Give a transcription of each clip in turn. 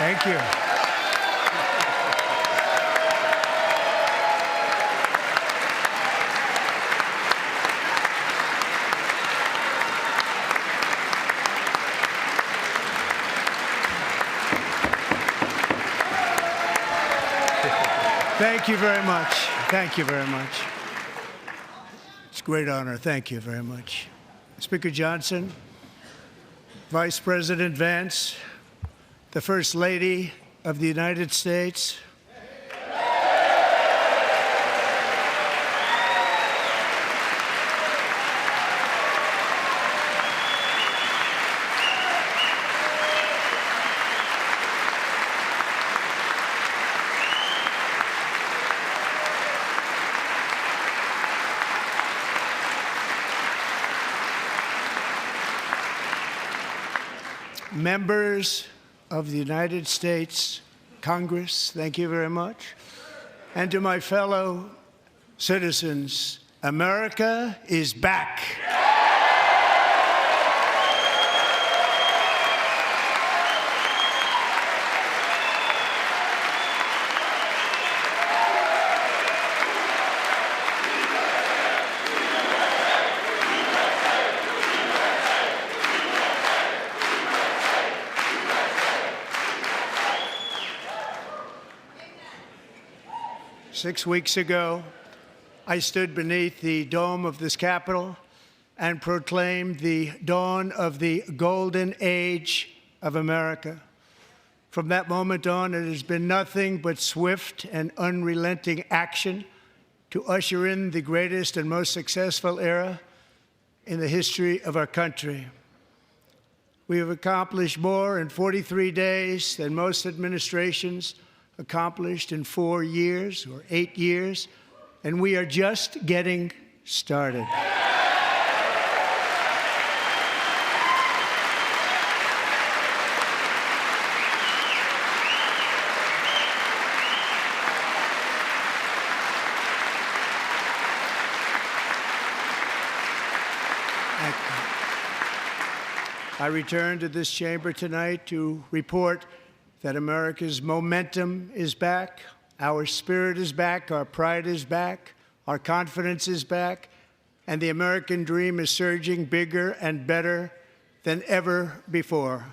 Thank you. Thank you very much. Thank you very much. It's a great honor. Thank you very much. Speaker Johnson, Vice President Vance, the First Lady of the United States, members of the United States Congress, thank you very much. And to my fellow citizens, America is back. 6 weeks ago, I stood beneath the dome of this Capitol and proclaimed the dawn of the golden age of America. From that moment on, it has been nothing but swift and unrelenting action to usher in the greatest and most successful era in the history of our country. We have accomplished more in 43 days than most administrations accomplished in 4 years or 8 years, and we are just getting started. I return to this chamber tonight to report that America's momentum is back, our spirit is back, our pride is back, our confidence is back, and the American dream is surging bigger and better than ever before.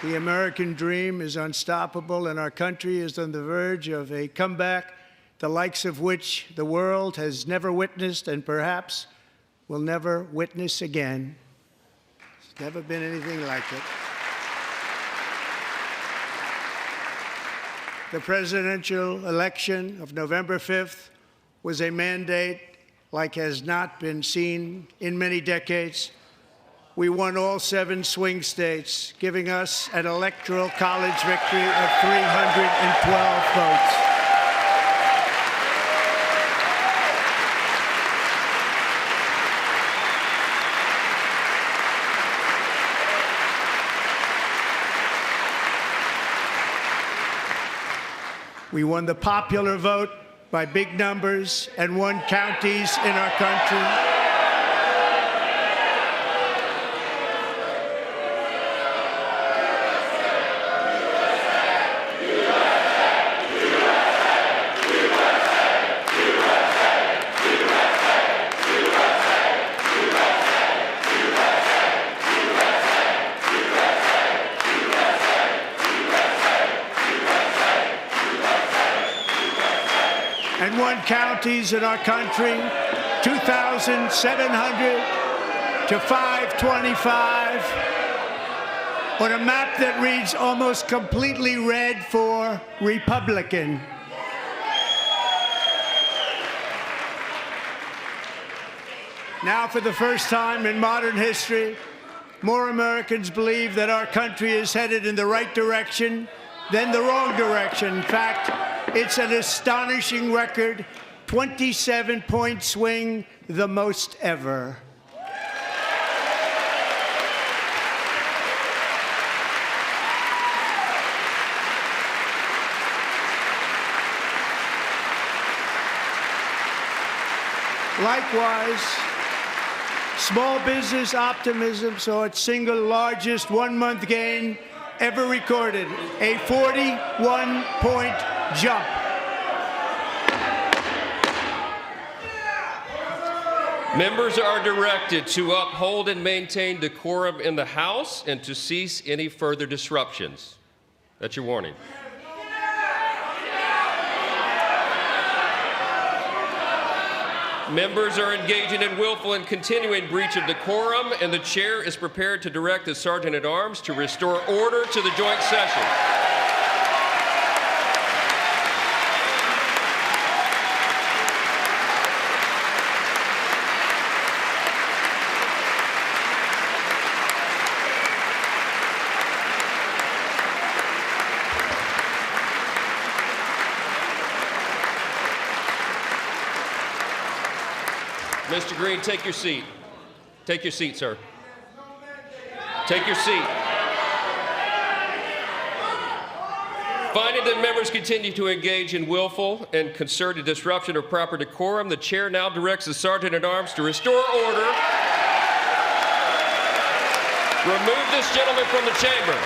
The American dream is unstoppable, and our country is on the verge of a comeback, the likes of which the world has never witnessed and perhaps will never witness again. There's never been anything like it. The presidential election of November 5th was a mandate like has not been seen in many decades. We won all 7 swing states, giving us an electoral college victory of 312 votes. We won the popular vote by big numbers and won counties in our country. And won counties in our country, 2,700 to 525, on a map that reads almost completely red for Republican. Now, for the first time in modern history, more Americans believe that our country is headed in the right direction than the wrong direction. In fact, it's an astonishing record, 27-point swing, the most ever. Likewise, Small business optimism saw its single largest one-month gain ever recorded, a 41-point jump. Members are directed to uphold and maintain decorum in the House and to cease any further disruptions. That's your warning. Members are engaging in willful and continuing breach of decorum, and the chair is prepared to direct the Sergeant-at-Arms to restore order to the joint session. Mr. Green, take your seat. Take your seat, sir. Take your seat. Finding that members continue to engage in willful and concerted disruption of proper decorum, the chair now directs the Sergeant-at-Arms to restore order. Remove this gentleman from the chamber.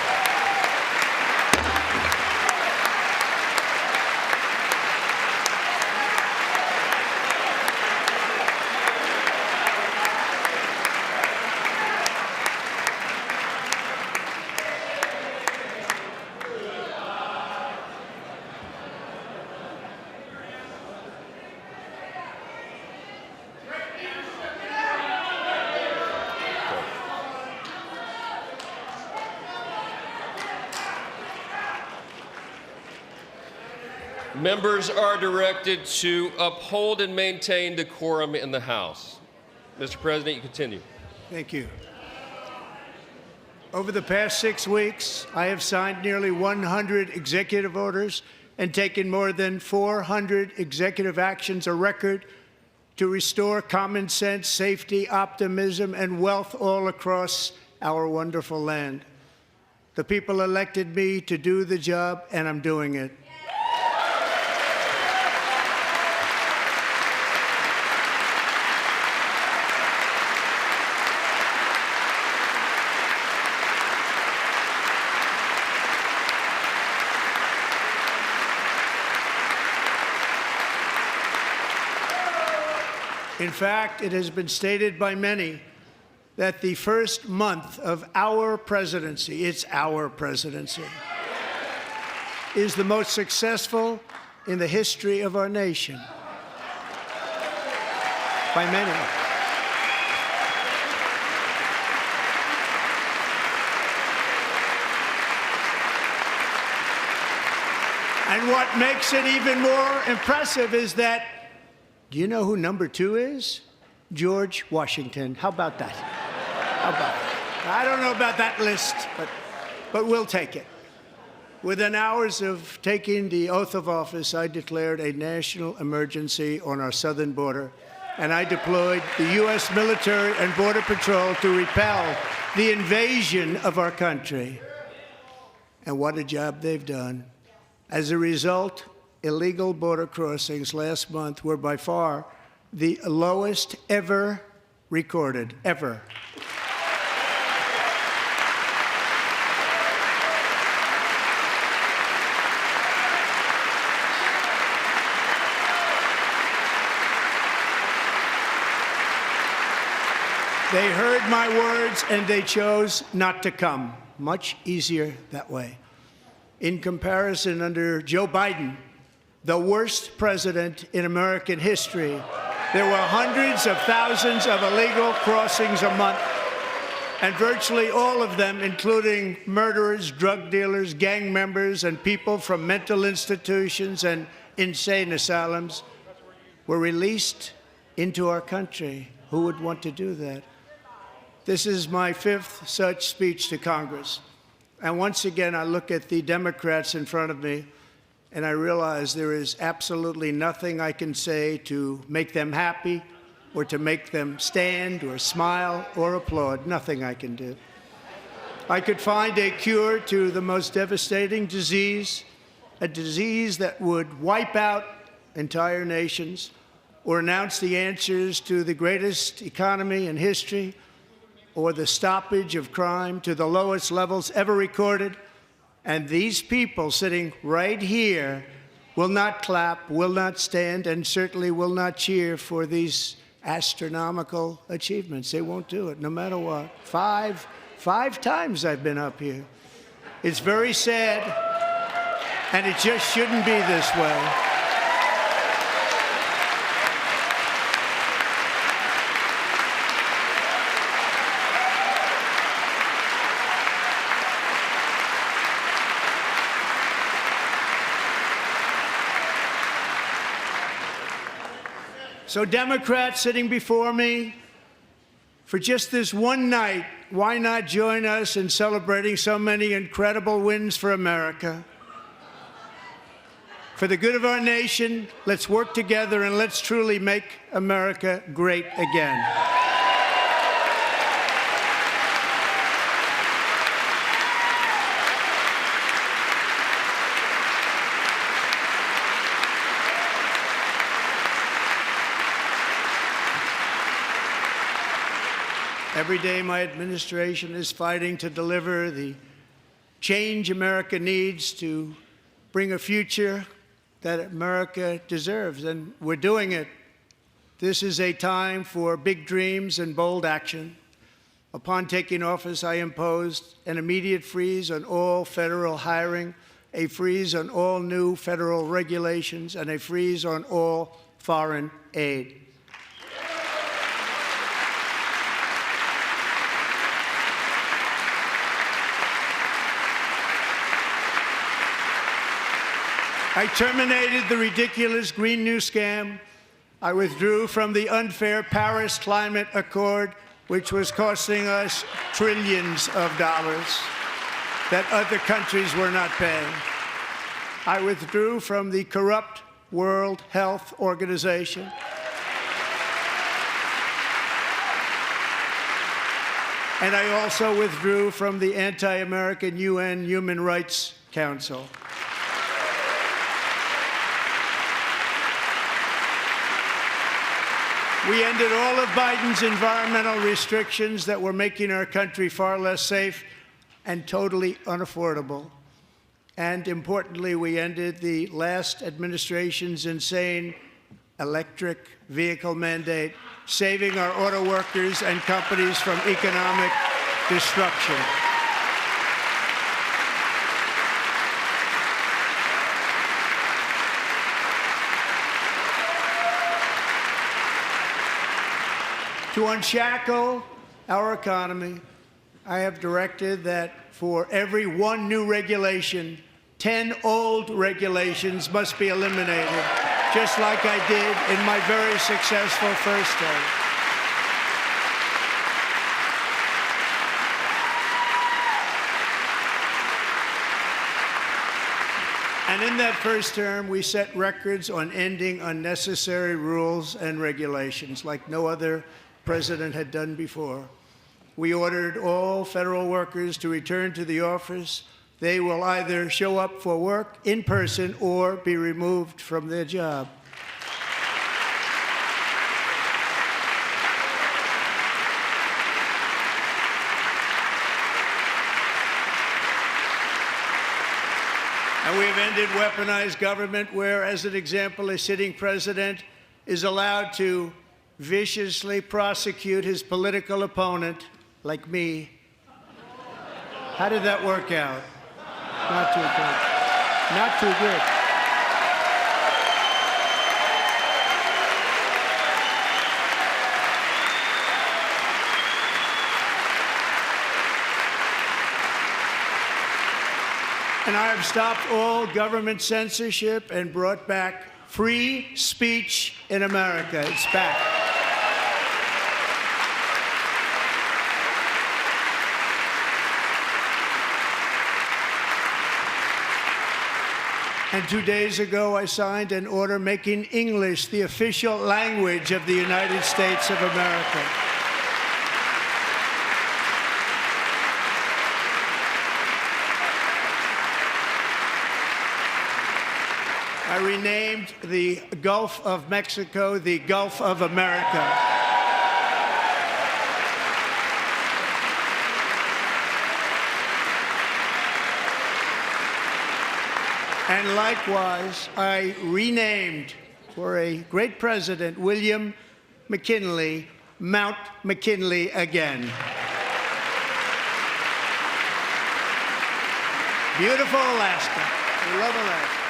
Members are directed to uphold and maintain decorum in the House. Mr. President, you continue. Thank you. Over the past 6 weeks, I have signed nearly 100 executive orders and taken more than 400 executive actions, a record to restore common sense, safety, optimism, and wealth all across our wonderful land. The people elected me to do the job, and I'm doing it. In fact, it has been stated by many that the first month of our presidency, it's our presidency, is the most successful in the history of our nation. By many. And what makes it even more impressive is that, do you know who number 2 is? George Washington. How about that? How about that? I don't know about that list, but we'll take it. Within hours of taking the oath of office, I declared a national emergency on our southern border, and I deployed the U.S. military and Border Patrol to repel the invasion of our country. And what a job they've done. As a result, illegal border crossings last month were by far the lowest ever recorded, ever. They heard my words and they chose not to come. Much easier that way. In comparison, under Joe Biden, the worst president in American history, there were hundreds of thousands of illegal crossings a month, and virtually all of them, including murderers, drug dealers, gang members, and people from mental institutions and insane asylums, were released into our country. Who would want to do that? This is my 5th such speech to Congress. And once again, I look at the Democrats in front of me, and I realize there is absolutely nothing I can say to make them happy or to make them stand or smile or applaud. Nothing I can do. I could find a cure to the most devastating disease, a disease that would wipe out entire nations, or announce the answers to the greatest economy in history or the stoppage of crime to the lowest levels ever recorded. And these people sitting right here will not clap, will not stand, and certainly will not cheer for these astronomical achievements. They won't do it, no matter what. Five times I've been up here. It's very sad, and it just shouldn't be this way. So Democrats sitting before me, for just this one night, why not join us in celebrating so many incredible wins for America? For the good of our nation, let's work together and let's truly make America great again. Every day, my administration is fighting to deliver the change America needs to bring a future that America deserves, and we're doing it. This is a time for big dreams and bold action. Upon taking office, I imposed an immediate freeze on all federal hiring, a freeze on all new federal regulations, and a freeze on all foreign aid. I terminated the ridiculous Green New Scam. I withdrew from the unfair Paris Climate Accord, which was costing us trillions of dollars that other countries were not paying. I withdrew from the corrupt World Health Organization. And I also withdrew from the anti-American UN Human Rights Council. We ended all of Biden's environmental restrictions that were making our country far less safe and totally unaffordable. And importantly, we ended the last administration's insane electric vehicle mandate, saving our auto workers and companies from economic destruction. To unshackle our economy, I have directed that for every one new regulation, 10 old regulations must be eliminated, just like I did in my very successful first term. And in that first term, we set records on ending unnecessary rules and regulations like no other president had done before. We ordered all federal workers to return to the office. They will either show up for work in person or be removed from their job. And we have ended weaponized government where, as an example, a sitting president is allowed to viciously prosecute his political opponent, like me. How did that work out? Not too good. Not too good. And I have stopped all government censorship and brought back free speech in America. It's back. And 2 days ago, I signed an order making English the official language of the United States of America. I renamed the Gulf of Mexico the Gulf of America. And likewise, I renamed, for a great president, William McKinley, Mount McKinley again. Beautiful Alaska. We love Alaska.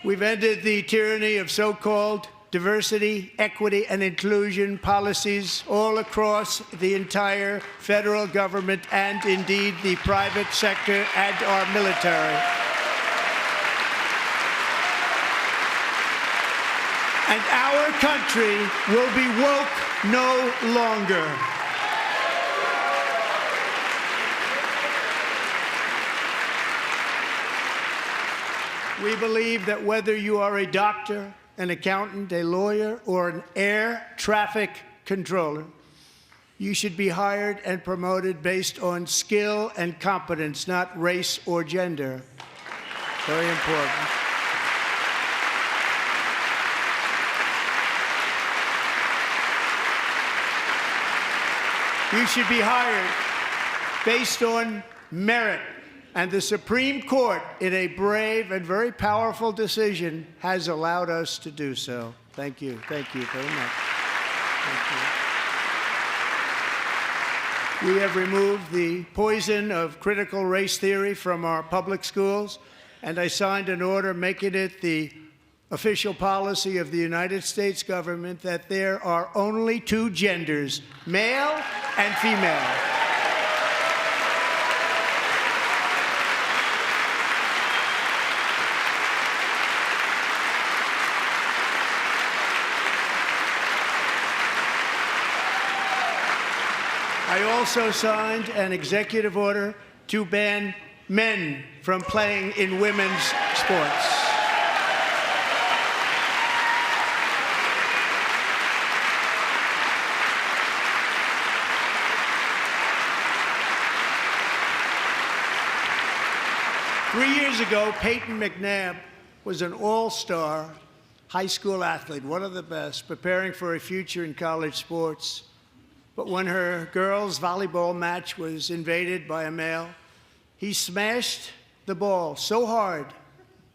We've ended the tyranny of so-called diversity, equity, and inclusion policies all across the entire federal government and indeed the private sector and our military. And our country will be woke no longer. We believe that whether you are a doctor, an accountant, a lawyer, or an air traffic controller, you should be hired and promoted based on skill and competence, not race or gender. Very important. You should be hired based on merit. And the Supreme Court, in a brave and very powerful decision, has allowed us to do so. Thank you. Thank you very much. Thank you. We have removed the poison of critical race theory from our public schools, and I signed an order making it the official policy of the United States government that there are only two genders, male and female. I also signed an executive order to ban men from playing in women's sports. Three years ago, Peyton McNabb was an all-star high school athlete, one of the best, preparing for a future in college sports. But when her girls' volleyball match was invaded by a male, he smashed the ball so hard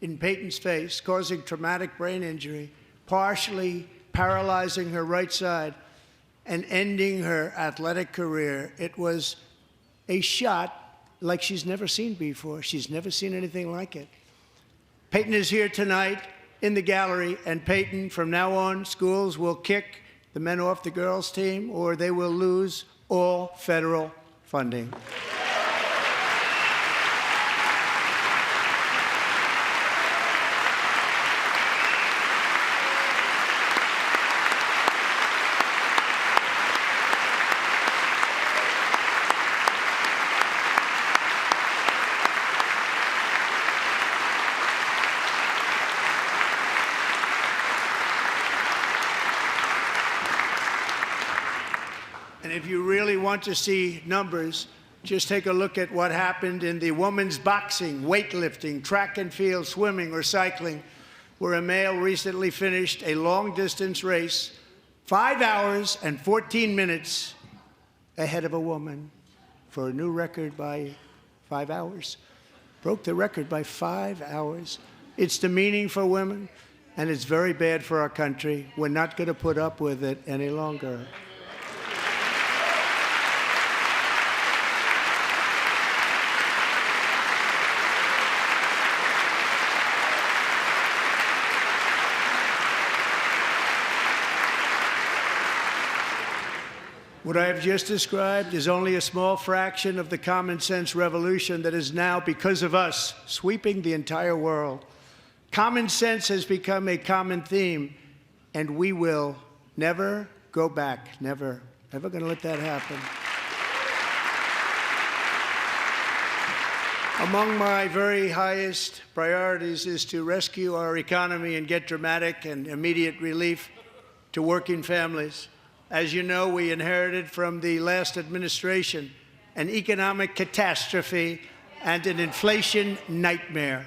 in Peyton's face, causing traumatic brain injury, partially paralyzing her right side, and ending her athletic career. It was a shot like she's never seen before. She's never seen anything like it. Peyton is here tonight in the gallery, and Peyton, from now on, schools will kick the men off the girls' team, or they will lose all federal funding. And if you really want to see numbers, just take a look at what happened in the women's boxing, weightlifting, track and field, swimming, or cycling, where a male recently finished a long-distance race 5 hours and 14 minutes ahead of a woman for a new record by 5 hours. Broke the record by 5 hours. It's demeaning for women, and it's very bad for our country. We're not going to put up with it any longer. What I have just described is only a small fraction of the common sense revolution that is now, because of us, sweeping the entire world. Common sense has become a common theme, and we will never go back. Never. Never going to let that happen. Among my very highest priorities is to rescue our economy and get dramatic and immediate relief to working families. As you know, we inherited from the last administration an economic catastrophe and an inflation nightmare.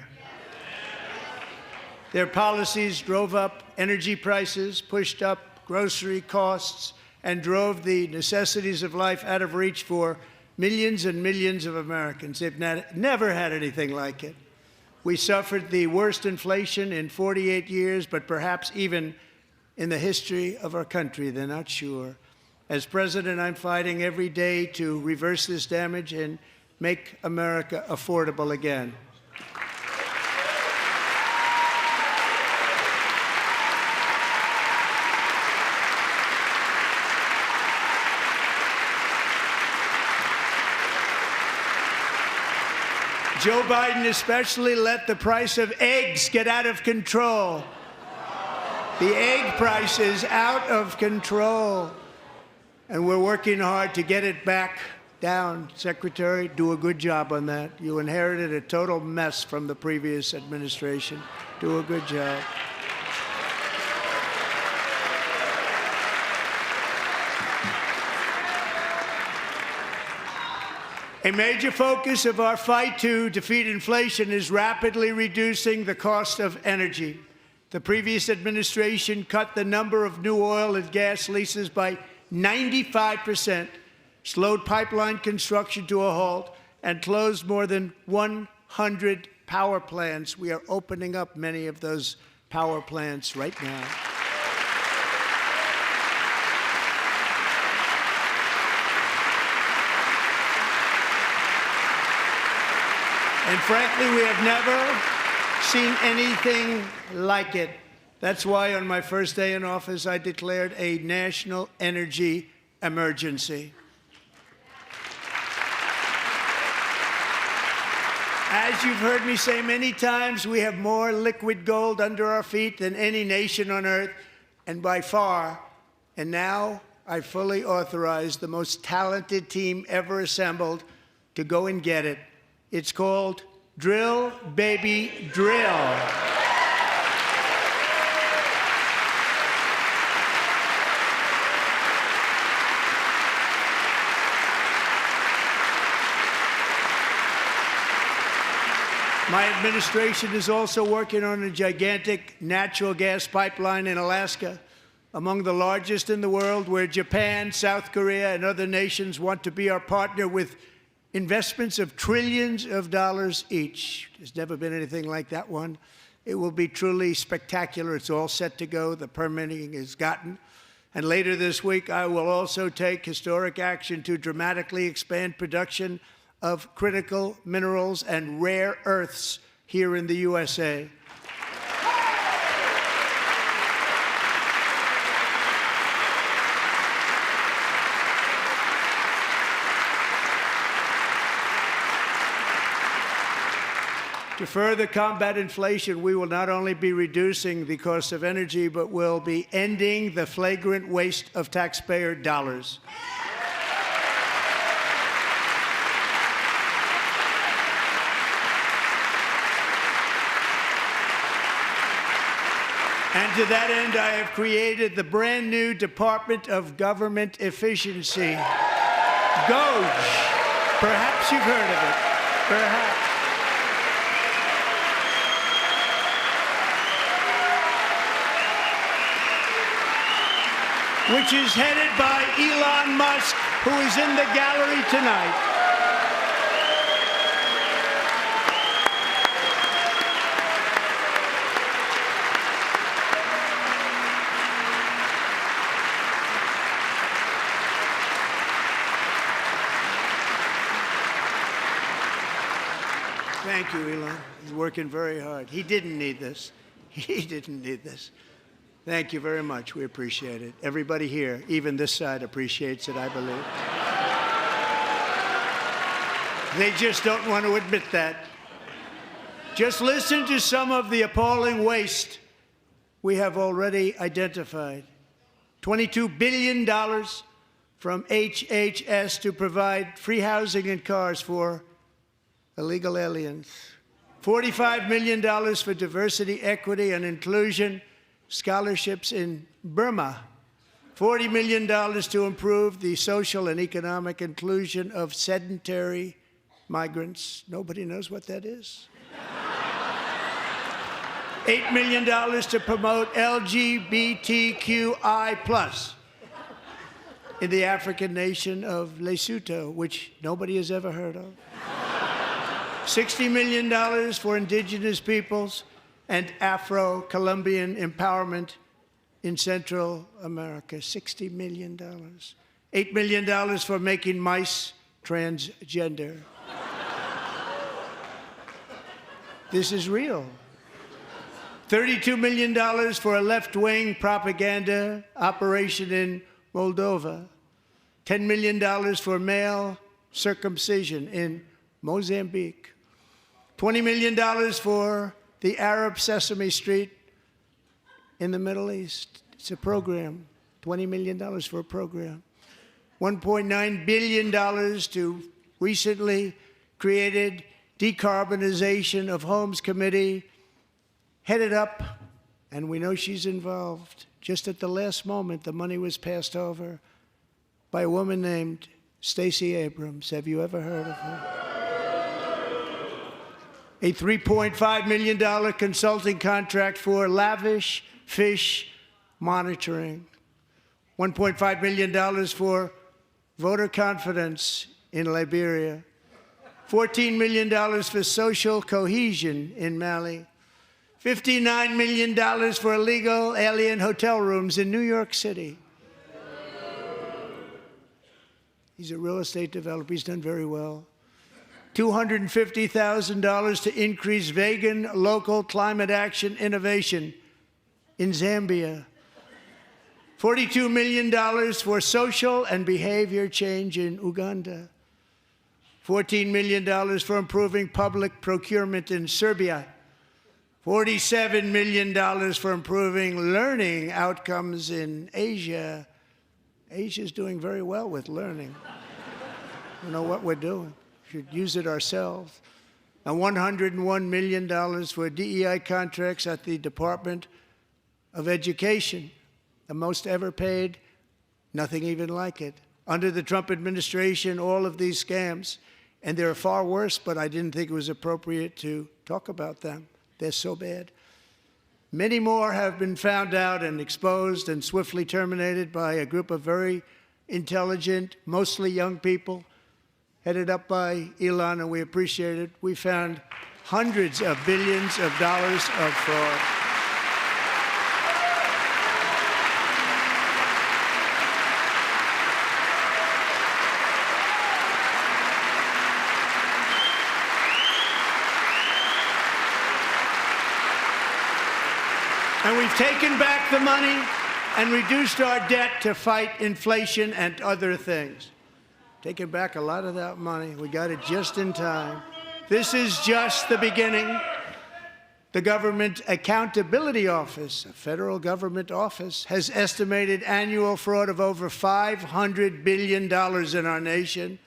Their policies drove up energy prices, pushed up grocery costs, and drove the necessities of life out of reach for millions and millions of Americans. They've never had anything like it. We suffered the worst inflation in 48 years, but perhaps even in the history of our country. They're not sure. As president, I'm fighting every day to reverse this damage and make America affordable again. Joe Biden especially let the price of eggs get out of control. The egg price is out of control. And we're working hard to get it back down. Secretary, do a good job on that. You inherited a total mess from the previous administration. Do a good job. A major focus of our fight to defeat inflation is rapidly reducing the cost of energy. The previous administration cut the number of new oil and gas leases by 95%, slowed pipeline construction to a halt, and closed more than 100 power plants. We are opening up many of those power plants right now. And frankly, we have never seen anything like it. That's why on my first day in office, I declared a national energy emergency. As you've heard me say many times, we have more liquid gold under our feet than any nation on earth, and by far. And now I fully authorize the most talented team ever assembled to go and get it. It's called Drill, Baby, Drill. My administration is also working on a gigantic natural gas pipeline in Alaska, among the largest in the world, where Japan, South Korea, and other nations want to be our partner with investments of trillions of dollars each. There's never been anything like that one. It will be truly spectacular. It's all set to go. The permitting is gotten. And later this week, I will also take historic action to dramatically expand production of critical minerals and rare earths here in the USA. To further combat inflation, we will not only be reducing the cost of energy, but will be ending the flagrant waste of taxpayer dollars. And to that end, I have created the brand new Department of Government Efficiency, DOGE. Perhaps you've heard of it. Perhaps. Which is headed by Elon Musk, who is in the gallery tonight. Thank you, Elon. He's working very hard. He didn't need this. He didn't need this. Thank you very much. We appreciate it. Everybody here, even this side, appreciates it, I believe. They just don't want to admit that. Just listen to some of the appalling waste we have already identified. $22 billion from HHS to provide free housing and cars for illegal aliens. $45 million for diversity, equity, and inclusion scholarships in Burma. $40 million to improve the social and economic inclusion of sedentary migrants. Nobody knows what that is. $8 million to promote LGBTQI+ in the African nation of Lesotho, which nobody has ever heard of. $60 million for indigenous peoples and Afro-Colombian empowerment in Central America. $60 million. $8 million for making mice transgender. This is real. $32 million for a left-wing propaganda operation in Moldova. $10 million for male circumcision in Mozambique. $20 million for the Arab Sesame Street in the Middle East. It's a program. $20 million for a program. $1.9 billion to recently created Decarbonization of Homes Committee, headed up, and we know she's involved. Just at the last moment, the money was passed over by a woman named Stacey Abrams. Have you ever heard of her? A $3.5 million consulting contract for lavish fish monitoring. $1.5 million for voter confidence in Liberia. $14 million for social cohesion in Mali. $59 million for illegal alien hotel rooms in New York City. He's a real estate developer. He's done very well. $250,000 to increase vegan local climate action innovation in Zambia. $42 million for social and behavior change in Uganda. $14 million for improving public procurement in Serbia. $47 million for improving learning outcomes in Asia. Asia's doing very well with learning. We know what we're doing. We should use it ourselves. And $101 million for DEI contracts at the Department of Education, the most ever paid, nothing even like it. Under the Trump administration, all of these scams, and they're far worse, but I didn't think it was appropriate to talk about them. They're so bad. Many more have been found out and exposed and swiftly terminated by a group of very intelligent, mostly young people, headed up by Elon, and we appreciate it. We found hundreds of billions of dollars of fraud. And we've taken back the money and reduced our debt to fight inflation and other things. Taken back a lot of that money. We got it just in time. This is just the beginning. The Government Accountability Office, a federal government office, has estimated annual fraud of over $500 billion in our nation,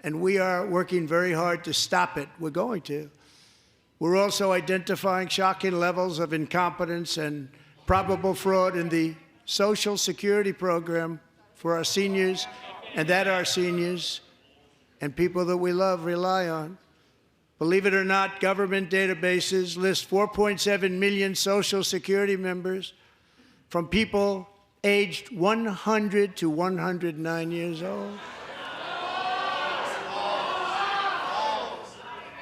and we are working very hard to stop it. We're going to. We're also identifying shocking levels of incompetence and probable fraud in the Social Security program for our seniors, and that our seniors and people that we love rely on. Believe it or not, government databases list 4.7 million Social Security members from people aged 100 to 109 years old.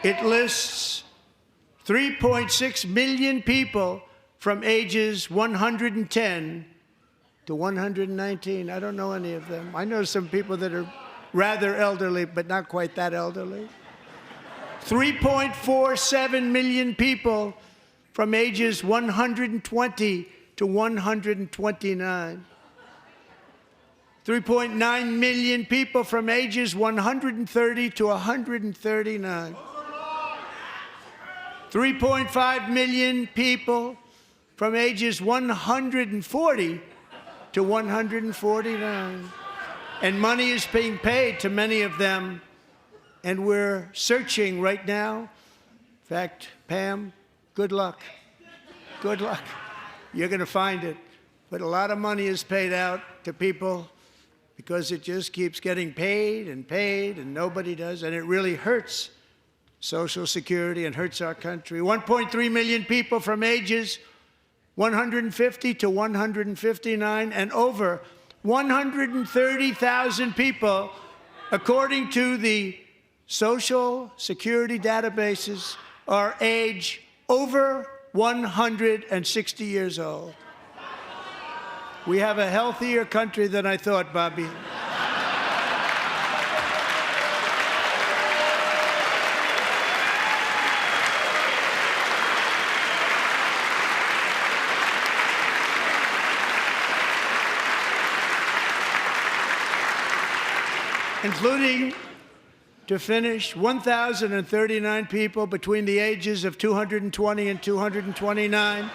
It lists 3.6 million people from ages 110 to 119. I don't know any of them. I know some people that are rather elderly, but not quite that elderly. 3.47 million people from ages 120 to 129. 3.9 million people from ages 130 to 139. 3.5 million people from ages 140 to 149. And money is being paid to many of them, and we're searching right now. In fact, Pam, good luck. Good luck. You're going to find it. But a lot of money is paid out to people because it just keeps getting paid, and nobody does, and it really hurts Social Security and hurts our country. 1.3 million people from ages 150 to 159, and over 130,000 people, according to the Social Security databases, are age over 160 years old. We have a healthier country than I thought, Bobby. Including, to finish, 1,039 people between the ages of 220 and 229,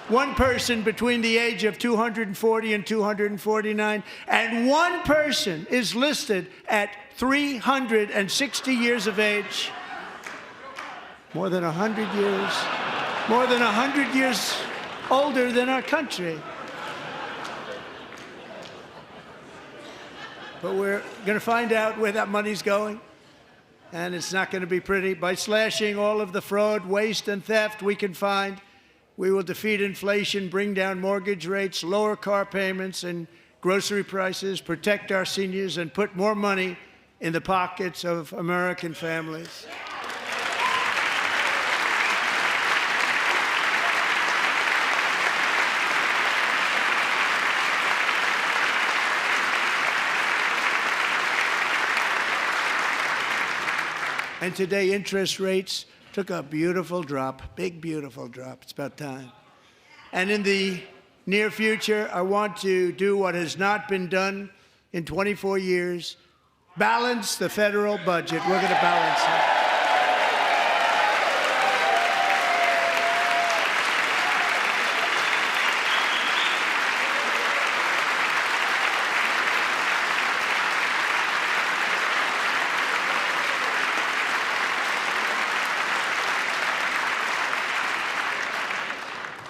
one person between the age of 240 and 249, and one person is listed at 360 years of age. More than 100 years older than our country. But we're going to find out where that money's going, and it's not going to be pretty. By slashing all of the fraud, waste, and theft we can find, we will defeat inflation, bring down mortgage rates, lower car payments and grocery prices, protect our seniors, and put more money in the pockets of American families. And today, interest rates took a beautiful drop, big, beautiful drop. It's about time. And in the near future, I want to do what has not been done in 24 years, balance the federal budget. We're going to balance it.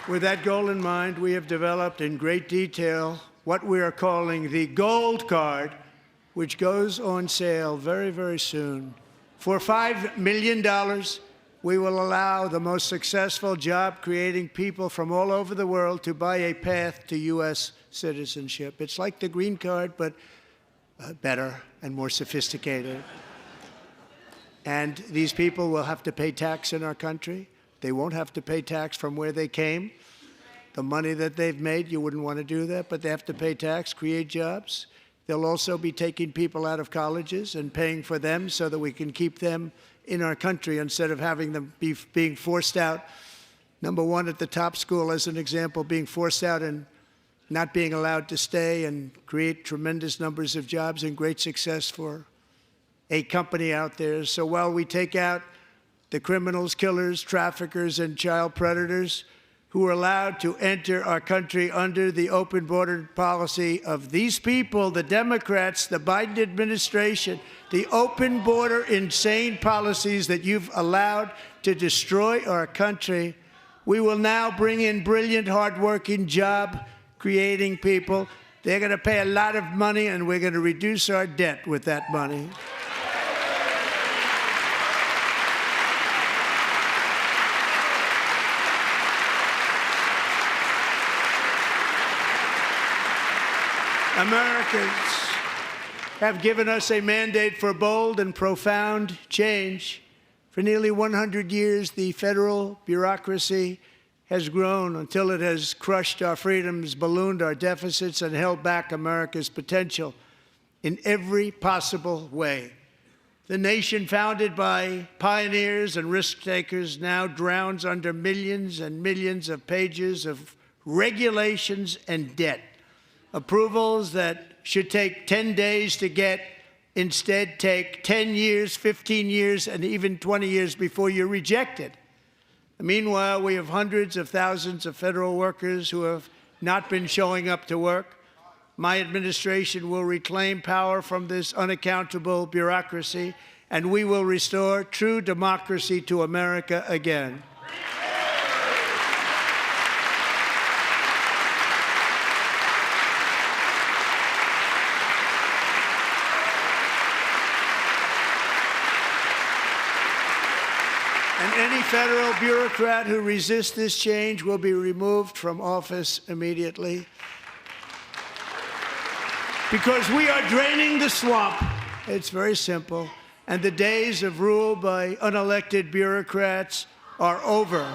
With that goal in mind, we have developed in great detail what we are calling the Gold Card, which goes on sale very, very soon. For $5 million, we will allow the most successful job-creating people from all over the world to buy a path to U.S. citizenship. It's like the Green Card, but better and more sophisticated. And these people will have to pay tax in our country. They won't have to pay tax from where they came. The money that they've made, you wouldn't want to do that, but they have to pay tax, create jobs. They'll also be taking people out of colleges and paying for them so that we can keep them in our country instead of having them being forced out. Number one, at the top school, as an example, being forced out and not being allowed to stay and create tremendous numbers of jobs and great success for a company out there. So while we take out the criminals, killers, traffickers, and child predators who are allowed to enter our country under the open border policy of these people, the Democrats, the Biden administration, the open border insane policies that you've allowed to destroy our country, we will now bring in brilliant, hardworking, job-creating people. They're going to pay a lot of money, and we're going to reduce our debt with that money. Americans have given us a mandate for bold and profound change. For nearly 100 years, the federal bureaucracy has grown until it has crushed our freedoms, ballooned our deficits, and held back America's potential in every possible way. The nation founded by pioneers and risk-takers now drowns under millions and millions of pages of regulations and debt. Approvals that should take 10 days to get instead take 10 years, 15 years, and even 20 years before you're rejected. Meanwhile, we have hundreds of thousands of federal workers who have not been showing up to work. My administration will reclaim power from this unaccountable bureaucracy, and we will restore true democracy to America again. any federal bureaucrat who resists this change will be removed from office immediately. Because we are draining the swamp. It's very simple. And the days of rule by unelected bureaucrats are over.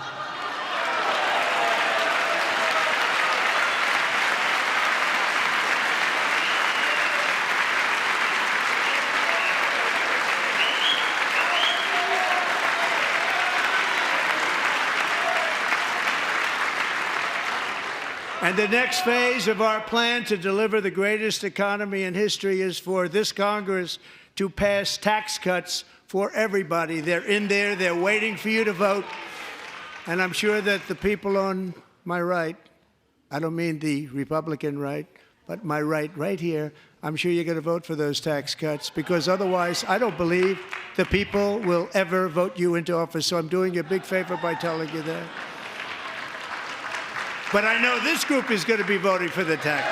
And the next phase of our plan to deliver the greatest economy in history is for this Congress to pass tax cuts for everybody. They're in there. They're waiting for you to vote. And I'm sure that the people on my right, I don't mean the Republican right, but my right here, I'm sure you're going to vote for those tax cuts, because otherwise I don't believe the people will ever vote you into office. So I'm doing you a big favor by telling you that. But I know this group is going to be voting for the tax.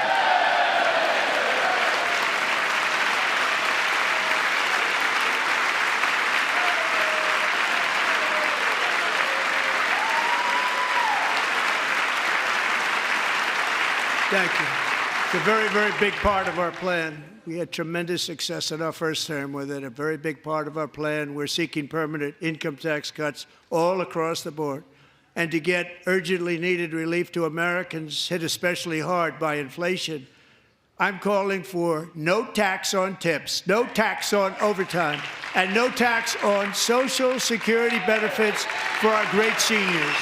Thank you. It's a very, very big part of our plan. We had tremendous success in our first term with it. A very big part of our plan. We're seeking permanent income tax cuts all across the board. And to get urgently needed relief to Americans hit especially hard by inflation, I'm calling for no tax on tips, no tax on overtime, and no tax on Social Security benefits for our great seniors.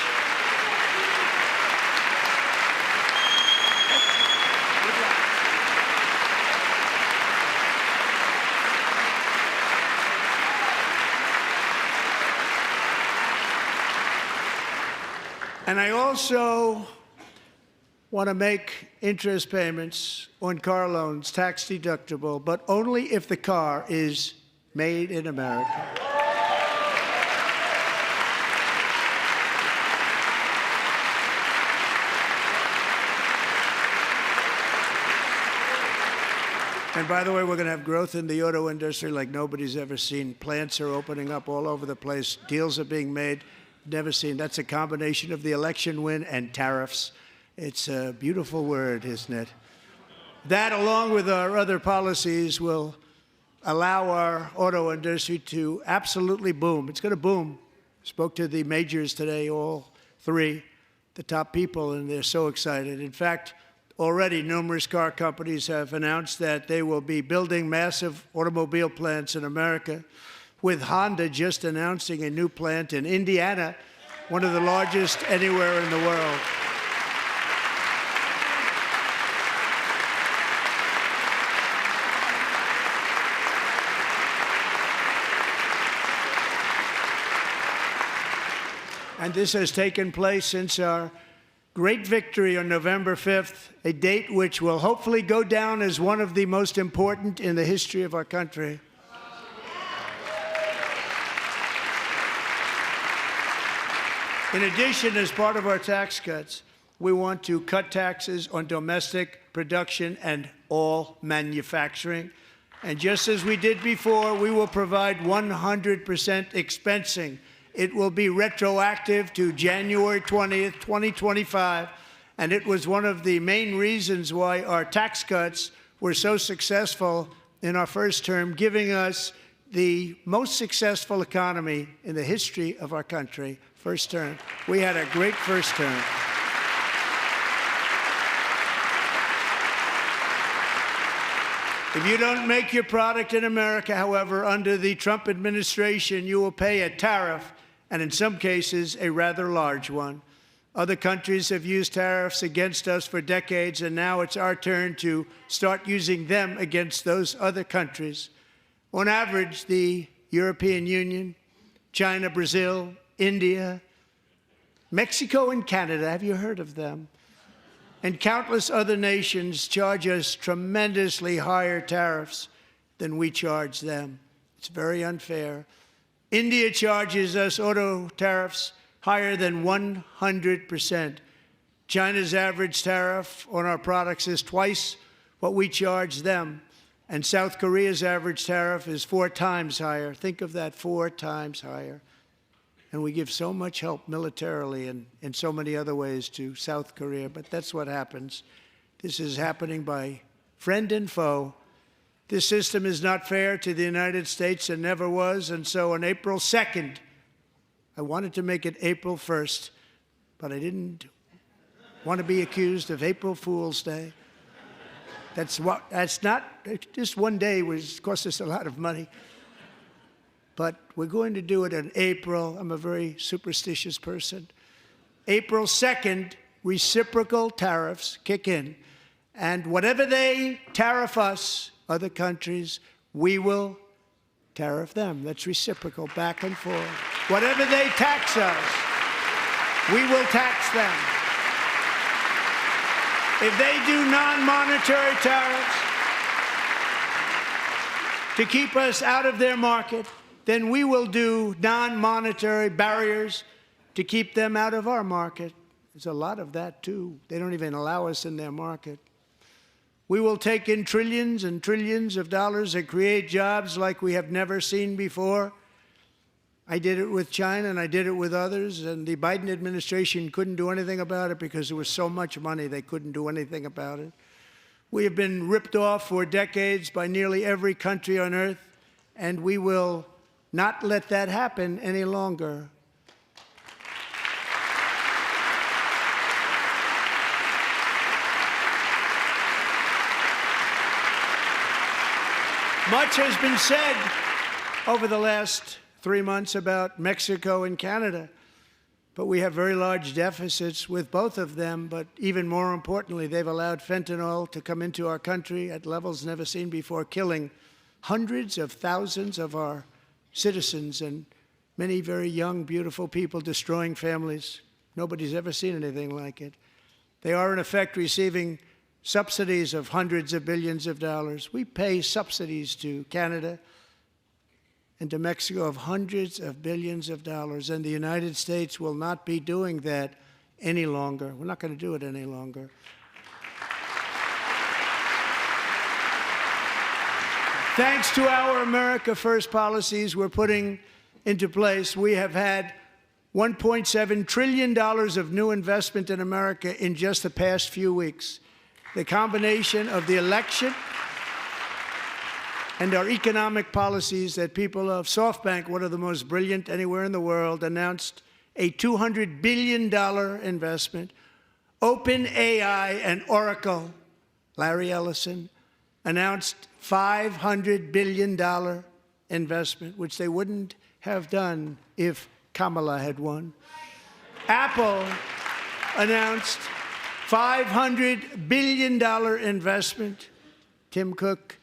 And I also want to make interest payments on car loans tax deductible, but only if the car is made in America. And by the way, we're going to have growth in the auto industry like nobody's ever seen. Plants are opening up all over the place. Deals are being made. Never seen. That's a combination of the election win and tariffs. It's a beautiful word, isn't it? That, along with our other policies, will allow our auto industry to absolutely boom. It's going to boom. Spoke to the majors today, all three, the top people, and they're so excited. In fact, already numerous car companies have announced that they will be building massive automobile plants in America, with Honda just announcing a new plant in Indiana, one of the largest anywhere in the world. And this has taken place since our great victory on November 5th, a date which will hopefully go down as one of the most important in the history of our country. In addition, as part of our tax cuts, we want to cut taxes on domestic production and all manufacturing. And just as we did before, we will provide 100% expensing. It will be retroactive to January 20th, 2025. And it was one of the main reasons why our tax cuts were so successful in our first term, giving us the most successful economy in the history of our country. First term. We had a great first term. If you don't make your product in America, however, under the Trump administration, you will pay a tariff, and in some cases, a rather large one. Other countries have used tariffs against us for decades, and now it's our turn to start using them against those other countries. On average, the European Union, China, Brazil, India, Mexico, and Canada, have you heard of them? And countless other nations charge us tremendously higher tariffs than we charge them. It's very unfair. India charges us auto tariffs higher than 100%. China's average tariff on our products is twice what we charge them. And South Korea's average tariff is 4 times higher. Think of that, 4 times higher. And we give so much help militarily and in so many other ways to South Korea, but that's what happens. This is happening by friend and foe. This system is not fair to the United States and never was, and so on April 2nd, I wanted to make it April 1st, but I didn't want to be accused of April Fool's Day. That's not, just one day was cost us a lot of money. But we're going to do it in April. I'm a very superstitious person. April 2nd, reciprocal tariffs kick in. And whatever they tariff us, other countries, we will tariff them. That's reciprocal, back and forth. Whatever they tax us, we will tax them. If they do non-monetary tariffs to keep us out of their market, then we will do non-monetary barriers to keep them out of our market. There's a lot of that, too. They don't even allow us in their market. We will take in trillions and trillions of dollars and create jobs like we have never seen before. I did it with China, and I did it with others, and the Biden administration couldn't do anything about it because there was so much money they couldn't do anything about it. We have been ripped off for decades by nearly every country on earth, and we will not let that happen any longer. Much has been said over the last 3 months about Mexico and Canada, but we have very large deficits with both of them. But even more importantly, they've allowed fentanyl to come into our country at levels never seen before, killing hundreds of thousands of our citizens and many very young, beautiful people, destroying families. Nobody's ever seen anything like it. They are, in effect, receiving subsidies of hundreds of billions of dollars. We pay subsidies to Canada and to Mexico of hundreds of billions of dollars, and the United States will not be doing that any longer. We're not going to do it any longer. Thanks to our America First policies we're putting into place, we have had $1.7 trillion of new investment in America in just the past few weeks. The combination of the election and our economic policies that people of SoftBank, one of the most brilliant anywhere in the world, announced a $200 billion investment. OpenAI and Oracle, Larry Ellison, announced $500 billion investment, which they wouldn't have done if Kamala had won. Apple announced $500 billion investment. Tim Cook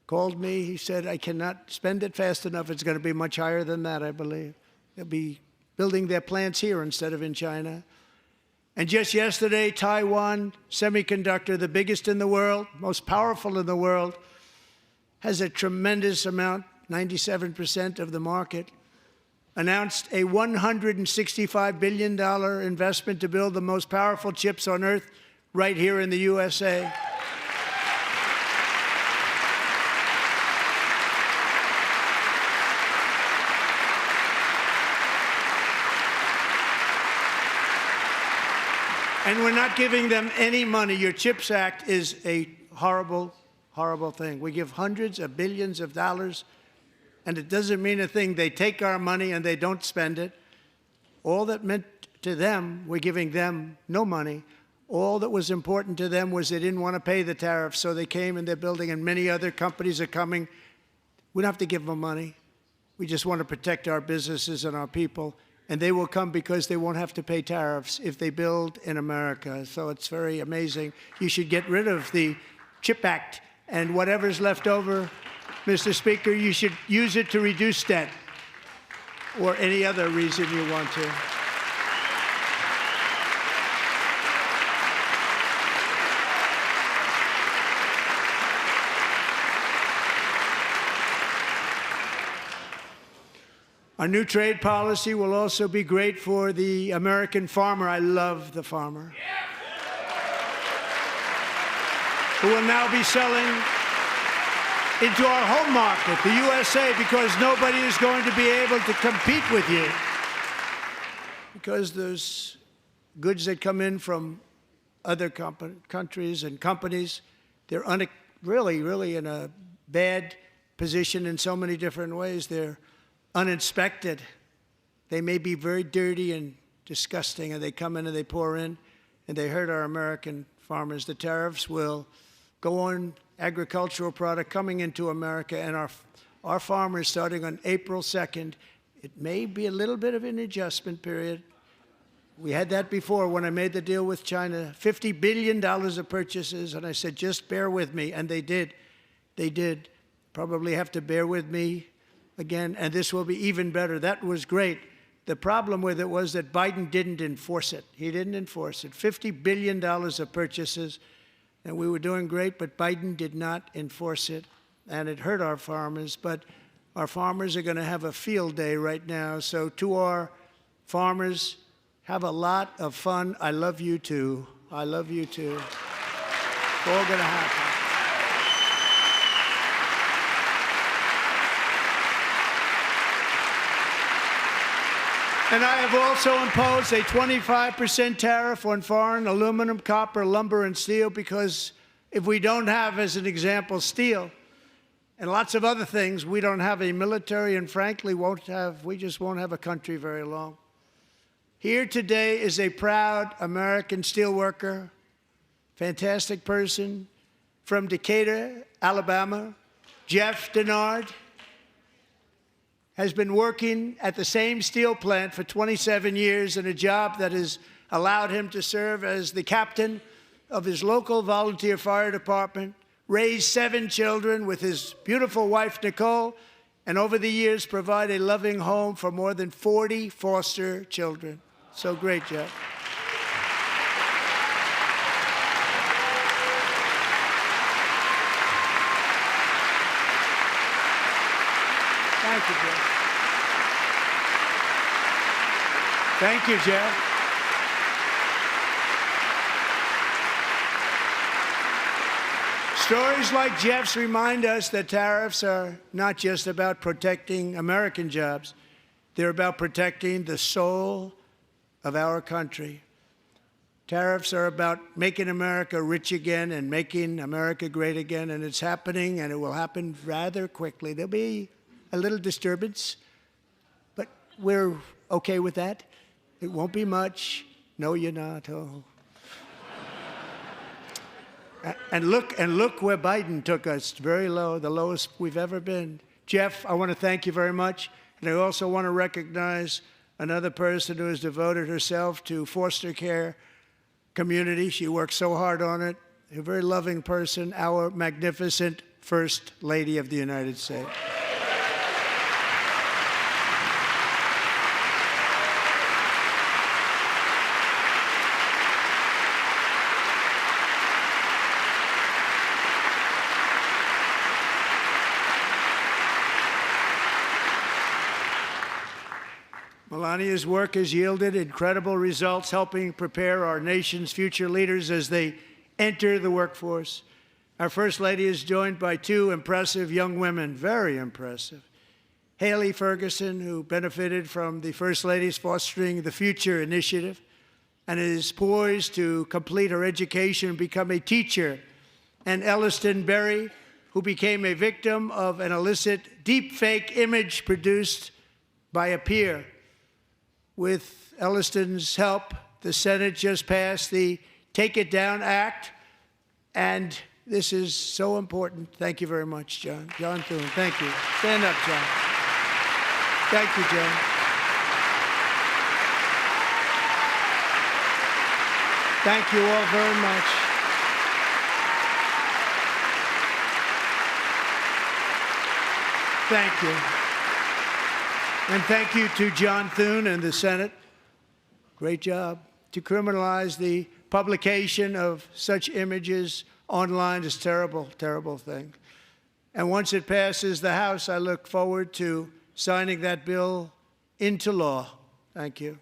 called me. He said, I cannot spend it fast enough. It's going to be much higher than that, I believe. They'll be building their plants here instead of in China. And just yesterday, Taiwan Semiconductor, the biggest in the world, most powerful in the world, has a tremendous amount, 97% of the market, announced a $165 billion investment to build the most powerful chips on earth right here in the USA. And we're not giving them any money. Your CHIPS Act is a horrible, horrible thing. We give hundreds of billions of dollars, and it doesn't mean a thing. They take our money and they don't spend it. All that meant to them, we're giving them no money. All that was important to them was they didn't want to pay the tariffs, so they came and they're building, and many other companies are coming. We don't have to give them money. We just want to protect our businesses and our people. And they will come because they won't have to pay tariffs if they build in America. So it's very amazing. You should get rid of the CHIP Act, and whatever's left over, Mr. Speaker, you should use it to reduce debt or any other reason you want to. Our new trade policy will also be great for the American farmer. I love the farmer, who will now be selling into our home market, the USA, because nobody is going to be able to compete with you because those goods that come in from other countries and companies, they're really in a bad position in so many different ways. They're uninspected. They may be very dirty and disgusting, and they come in and they pour in, and they hurt our American farmers. The tariffs will go on agricultural product coming into America, and our farmers, starting on April 2nd, it may be a little bit of an adjustment period. We had that before when I made the deal with China, $50 billion of purchases, and I said, just bear with me, and they did. They did. Probably have to bear with me again, and this will be even better. That was great. The problem with it was that Biden didn't enforce it. He didn't enforce it. $50 billion of purchases, and we were doing great, but Biden did not enforce it, and it hurt our farmers. But our farmers are going to have a field day right now. So to our farmers, have a lot of fun. I love you too. I love you too. It's all going to happen. And I have also imposed a 25% tariff on foreign aluminum, copper, lumber, and steel, because if we don't have, as an example, steel and lots of other things, we don't have a military, and frankly, we just won't have a country very long. Here today is a proud American steelworker, fantastic person from Decatur, Alabama, Jeff Denard. Has been working at the same steel plant for 27 years in a job that has allowed him to serve as the captain of his local volunteer fire department, raise 7 children with his beautiful wife, Nicole, and over the years provide a loving home for more than 40 foster children. So great, Jeff. Thank you, Jeff. Thank you, Jeff. Stories like Jeff's remind us that tariffs are not just about protecting American jobs. They're about protecting the soul of our country. Tariffs are about making America rich again and making America great again, and it's happening, and it will happen rather quickly. There'll be a little disturbance, but we're okay with that. It won't be much. No, you're not. Oh. And look where Biden took us, very low, the lowest we've ever been. Jeff, I want to thank you very much. And I also want to recognize another person who has devoted herself to foster care community. She works so hard on it. A very loving person, our magnificent First Lady of the United States. Melania's work has yielded incredible results, helping prepare our nation's future leaders as they enter the workforce. Our First Lady is joined by 2 impressive young women, very impressive. Haley Ferguson, who benefited from the First Lady's Fostering the Future initiative and is poised to complete her education and become a teacher. And Elliston Berry, who became a victim of an illicit deepfake image produced by a peer. With Elliston's help, the Senate just passed the Take It Down Act, and this is so important. Thank you very much, John. John Thune, thank you. Stand up, John. Thank you, John. Thank you all very much. Thank you. And thank you to John Thune and the Senate. Great job. To criminalize the publication of such images online is a terrible, terrible thing. And once it passes the House, I look forward to signing that bill into law. Thank you.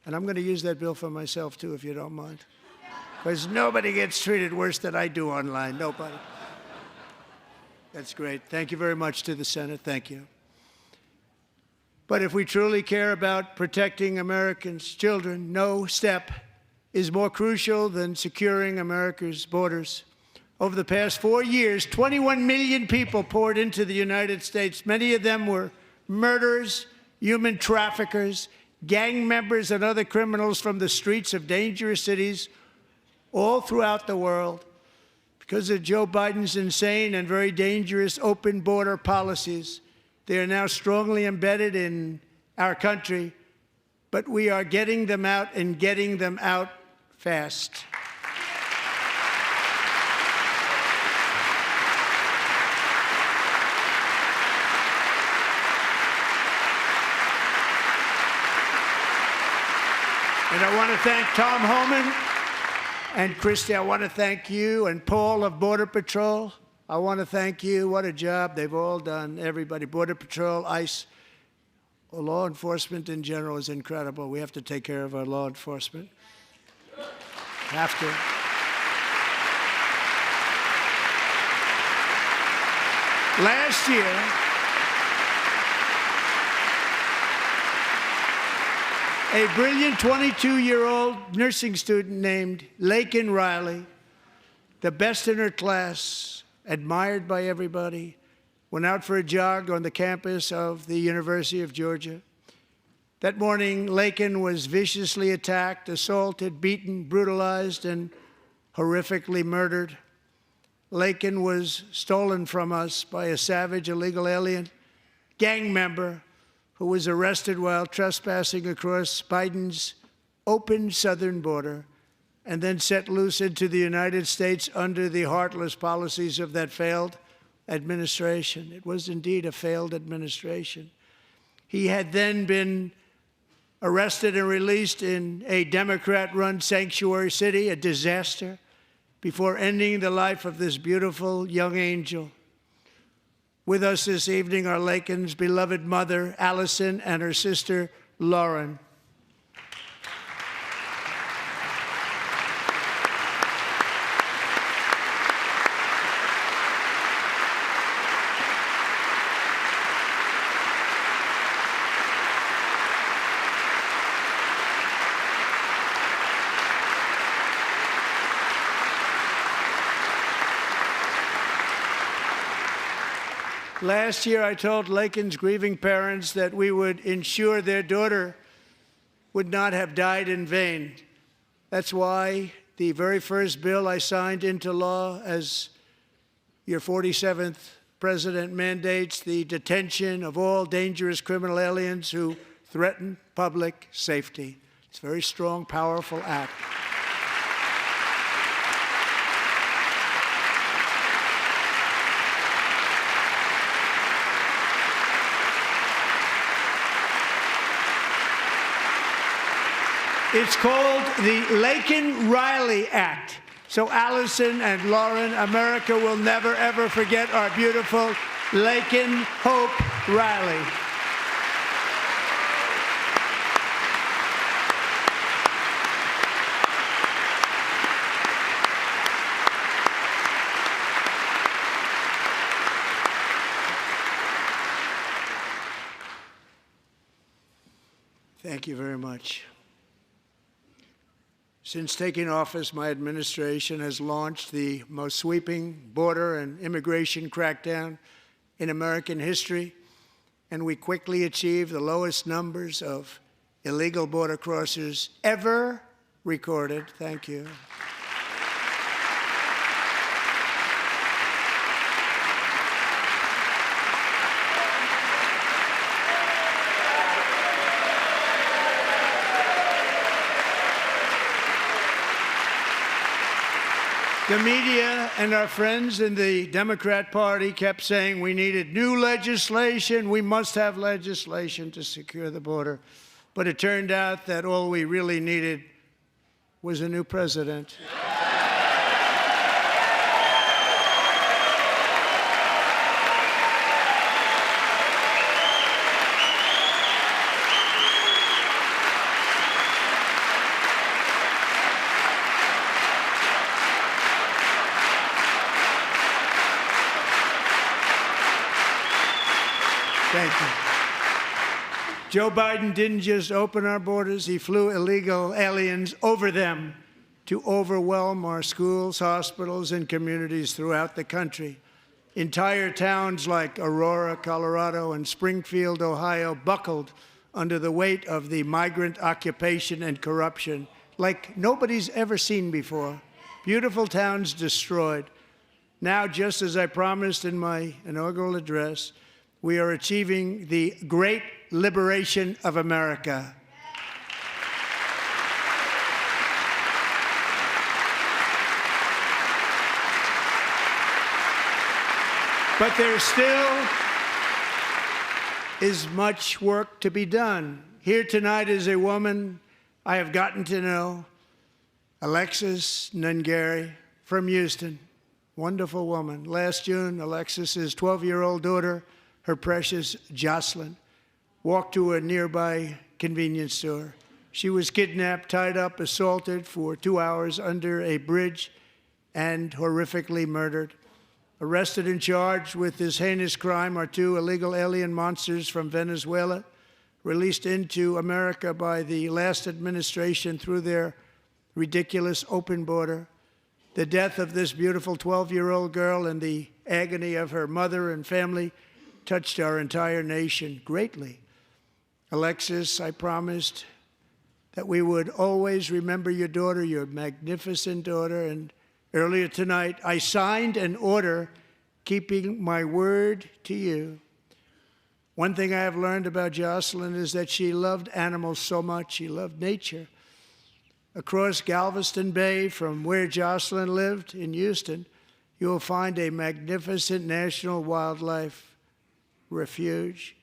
And I'm going to use that bill for myself, too, if you don't mind. Because nobody gets treated worse than I do online. Nobody. That's great. Thank you very much to the Senate. Thank you. But if we truly care about protecting Americans' children, no step is more crucial than securing America's borders. Over the past 4 years, 21 million people poured into the United States. Many of them were murderers, human traffickers, gang members, and other criminals from the streets of dangerous cities all throughout the world. Because of Joe Biden's insane and very dangerous open border policies, they are now strongly embedded in our country, but we are getting them out and getting them out fast. And I want to thank Tom Homan and Christy. I want to thank you and Paul of Border Patrol. I want to thank you. What a job they've all done, everybody. Border Patrol, ICE, law enforcement in general is incredible. We have to take care of our law enforcement. Have to. Last year, a brilliant 22-year-old nursing student named Laken Riley, the best in her class, admired by everybody, went out for a jog on the campus of the University of Georgia. That morning, Laken was viciously attacked, assaulted, beaten, brutalized, and horrifically murdered. Laken was stolen from us by a savage illegal alien gang member who was arrested while trespassing across Biden's open southern border and then set loose into the United States under the heartless policies of that failed administration. It was indeed a failed administration. He had then been arrested and released in a Democrat-run sanctuary city, a disaster, before ending the life of this beautiful young angel. With us this evening are Laken's beloved mother, Allison, and her sister, Lauren. Last year, I told Laken's grieving parents that we would ensure their daughter would not have died in vain. That's why the very first bill I signed into law as your 47th president mandates the detention of all dangerous criminal aliens who threaten public safety. It's a very strong, powerful act. It's called the Laken-Riley Act. So Allison and Lauren, America will never, ever forget our beautiful Laken Hope Riley. Thank you very much. Since taking office, my administration has launched the most sweeping border and immigration crackdown in American history, and we quickly achieved the lowest numbers of illegal border crossers ever recorded. Thank you. The media and our friends in the Democrat Party kept saying we needed new legislation, we must have legislation to secure the border. But it turned out that all we really needed was a new president. Thank you. Joe Biden didn't just open our borders, he flew illegal aliens over them to overwhelm our schools, hospitals, and communities throughout the country. Entire towns like Aurora, Colorado, and Springfield, Ohio, buckled under the weight of the migrant occupation and corruption like nobody's ever seen before. Beautiful towns destroyed. Now, just as I promised in my inaugural address, we are achieving the great liberation of America. But there still is much work to be done. Here tonight is a woman I have gotten to know, Alexis Nungari from Houston. Wonderful woman. Last June, Alexis's 12-year-old daughter, her precious Jocelyn, walked to a nearby convenience store. She was kidnapped, tied up, assaulted for 2 hours under a bridge, and horrifically murdered. Arrested and charged with this heinous crime are 2 illegal alien monsters from Venezuela, released into America by the last administration through their ridiculous open border. The death of this beautiful 12-year-old girl and the agony of her mother and family touched our entire nation greatly. Alexis, I promised that we would always remember your daughter, your magnificent daughter, and earlier tonight, I signed an order keeping my word to you. One thing I have learned about Jocelyn is that she loved animals so much. She loved nature. Across Galveston Bay, from where Jocelyn lived in Houston, you will find a magnificent national wildlife refuge,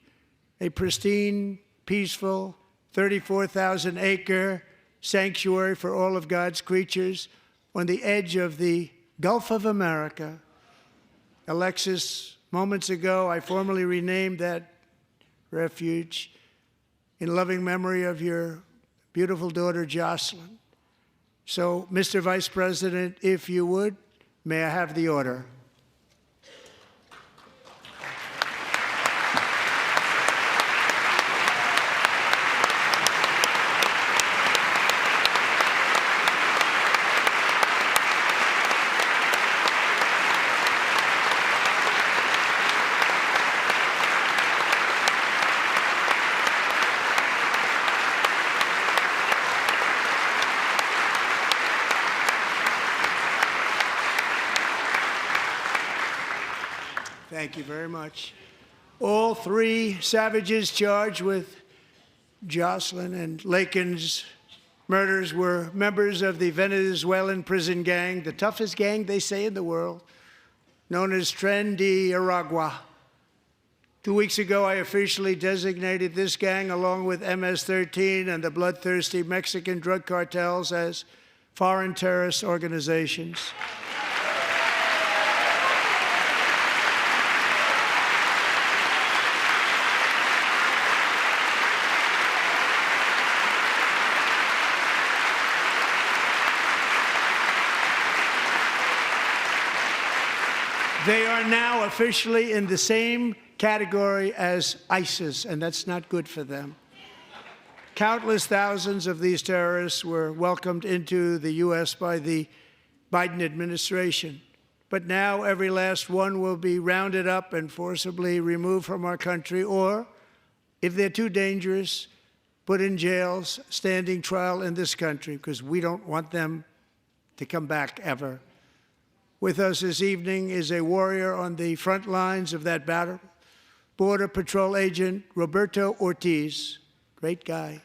a pristine, peaceful, 34,000-acre sanctuary for all of God's creatures on the edge of the Gulf of America. Alexis, moments ago, I formally renamed that refuge in loving memory of your beautiful daughter, Jocelyn. So, Mr. Vice President, if you would, may I have the order? Thank you very much. All 3 savages charged with Jocelyn and Lakin's murders were members of the Venezuelan prison gang, the toughest gang, they say, in the world, known as Tren de Aragua. 2 weeks ago, I officially designated this gang, along with MS-13 and the bloodthirsty Mexican drug cartels, as foreign terrorist organizations. They are now officially in the same category as ISIS, and that's not good for them. Countless thousands of these terrorists were welcomed into the U.S. by the Biden administration. But now every last one will be rounded up and forcibly removed from our country, or, if they're too dangerous, put in jails, standing trial in this country, because we don't want them to come back ever. With us this evening is a warrior on the front lines of that battle, Border Patrol Agent Roberto Ortiz. Great guy.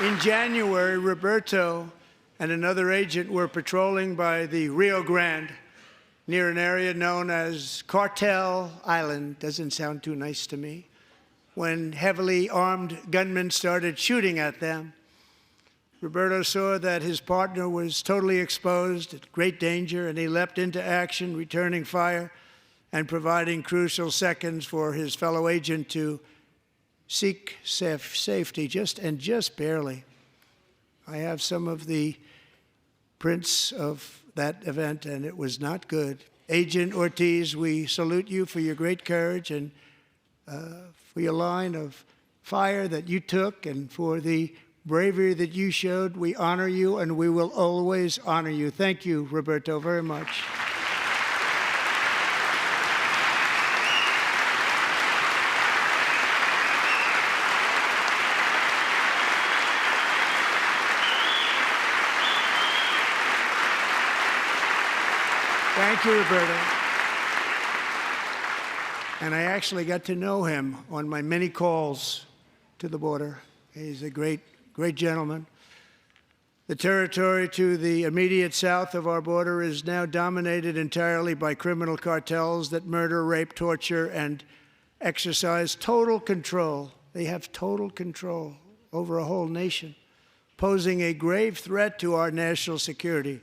In January, Roberto and another agent were patrolling by the Rio Grande near an area known as Cartel Island. Doesn't sound too nice to me. When heavily armed gunmen started shooting at them. Roberto saw that his partner was totally exposed, at great danger, and he leapt into action, returning fire and providing crucial seconds for his fellow agent to seek safety, just barely. I have some of the prints of that event, and it was not good. Agent Ortiz, we salute you for your great courage and for your line of fire that you took and for the bravery that you showed. We honor you, and we will always honor you. Thank you, Roberto, very much. Thank you, Roberto. And I actually got to know him on my many calls to the border. He's a great gentleman. The territory to the immediate south of our border is now dominated entirely by criminal cartels that murder, rape, torture, and exercise total control. They have total control over a whole nation, posing a grave threat to our national security.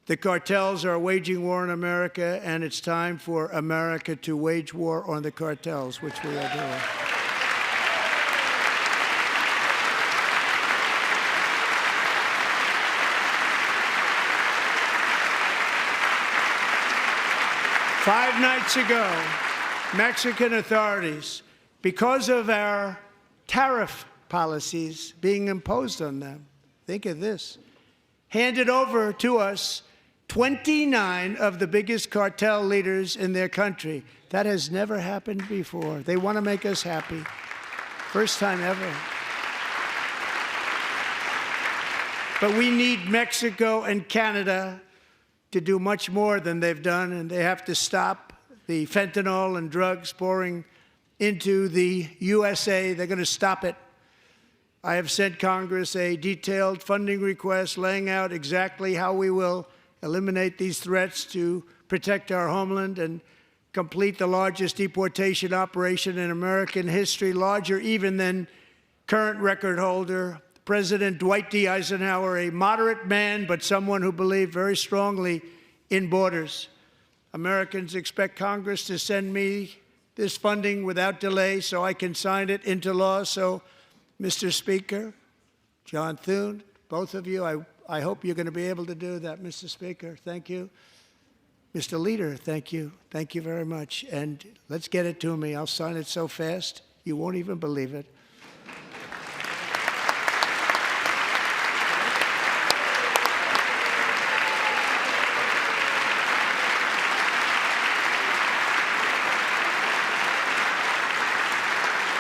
The cartels are waging war on America, and it's time for America to wage war on the cartels, which we are doing. Five nights ago, Mexican authorities, because of our tariff policies being imposed on them, think of this, handed over to us 29 of the biggest cartel leaders in their country. That has never happened before. They want to make us happy. First time ever. But we need Mexico and Canada to do much more than they've done, and they have to stop the fentanyl and drugs pouring into the USA. They're going to stop it. I have sent Congress a detailed funding request laying out exactly how we will eliminate these threats to protect our homeland and complete the largest deportation operation in American history, larger even than current record holder, President Dwight D. Eisenhower, a moderate man, but someone who believed very strongly in borders. Americans expect Congress to send me this funding without delay so I can sign it into law. So, Mr. Speaker, John Thune, both of you, I hope you're going to be able to do that, Mr. Speaker. Thank you. Mr. Leader, thank you. Thank you very much. And let's get it to me. I'll sign it so fast, you won't even believe it.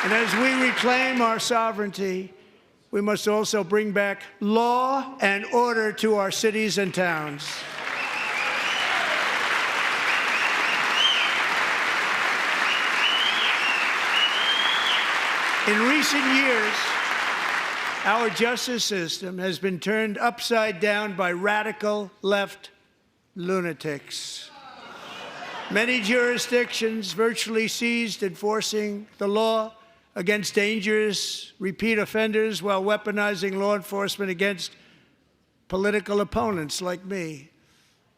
And as we reclaim our sovereignty, we must also bring back law and order to our cities and towns. In recent years, our justice system has been turned upside down by radical left lunatics. Many jurisdictions virtually ceased enforcing the law against dangerous repeat offenders while weaponizing law enforcement against political opponents like me.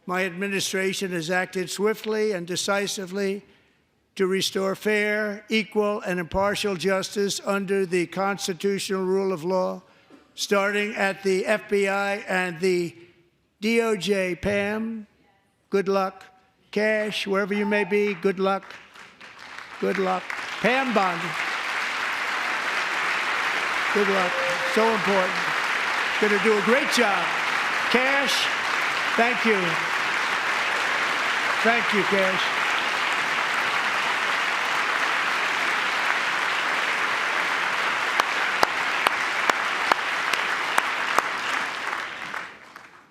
My administration has acted swiftly and decisively to restore fair, equal, and impartial justice under the constitutional rule of law, starting at the FBI and the DOJ. Pam, good luck. Cash, wherever you may be, good luck. Good luck. Pam Bondi. Good luck. So important. Going to do a great job. Cash, thank you. Thank you, Cash.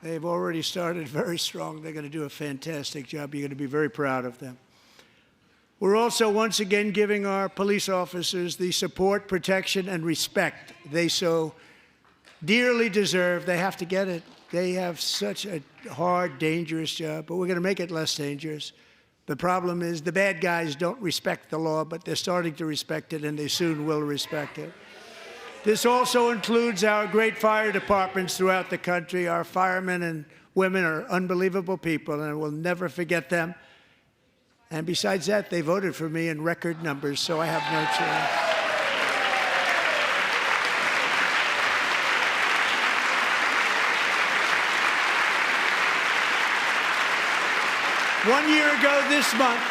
They've already started very strong. They're going to do a fantastic job. You're going to be very proud of them. We're also once again giving our police officers the support, protection, and respect they so dearly deserve. They have to get it. They have such a hard, dangerous job, but we're going to make it less dangerous. The problem is the bad guys don't respect the law, but they're starting to respect it, and they soon will respect it. This also includes our great fire departments throughout the country. Our firemen and women are unbelievable people, and we'll never forget them. And besides that, they voted for me in record numbers, so I have no choice. One year ago this month,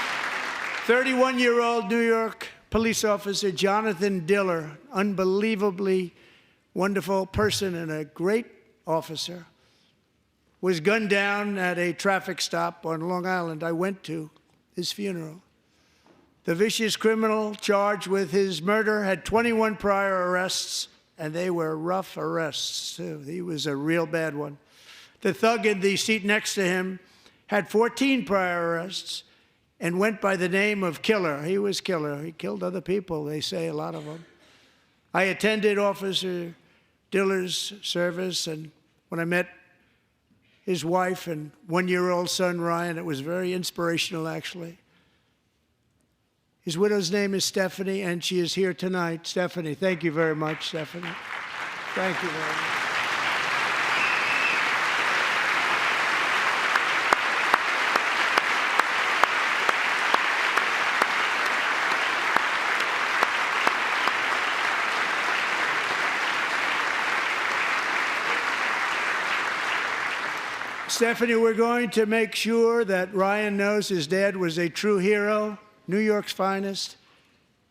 31-year-old New York police officer Jonathan Diller, unbelievably wonderful person and a great officer, was gunned down at a traffic stop on Long Island. I went to his funeral. The vicious criminal charged with his murder had 21 prior arrests, and they were rough arrests, too. He was a real bad one. The thug in the seat next to him had 14 prior arrests and went by the name of Killer. He was Killer. He killed other people, they say, a lot of them. I attended Officer Diller's service, and when I met his wife and one-year-old son, Ryan, it was very inspirational, actually. His widow's name is Stephanie, and she is here tonight. Stephanie, thank you very much, Stephanie. Thank you very much. Stephanie, we're going to make sure that Ryan knows his dad was a true hero, New York's finest,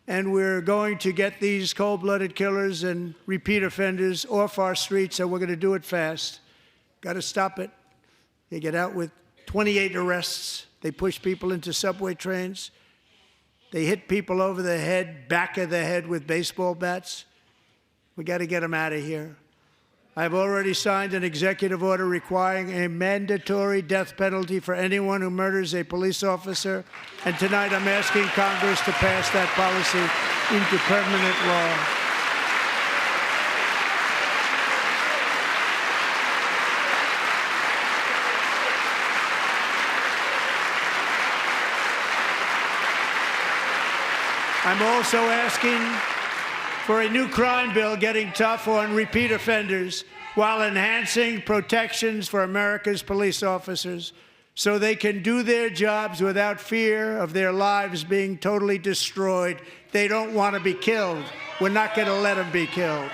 and we're going to get these cold-blooded killers and repeat offenders off our streets, and we're going to do it fast. Got to stop it. They get out with 28 arrests. They push people into subway trains. They hit people over the head, back of the head with baseball bats. We got to get them out of here. I've already signed an executive order requiring a mandatory death penalty for anyone who murders a police officer, and tonight I'm asking Congress to pass that policy into permanent law. I'm also asking for a new crime bill getting tough on repeat offenders while enhancing protections for America's police officers so they can do their jobs without fear of their lives being totally destroyed. They don't want to be killed. We're not going to let them be killed.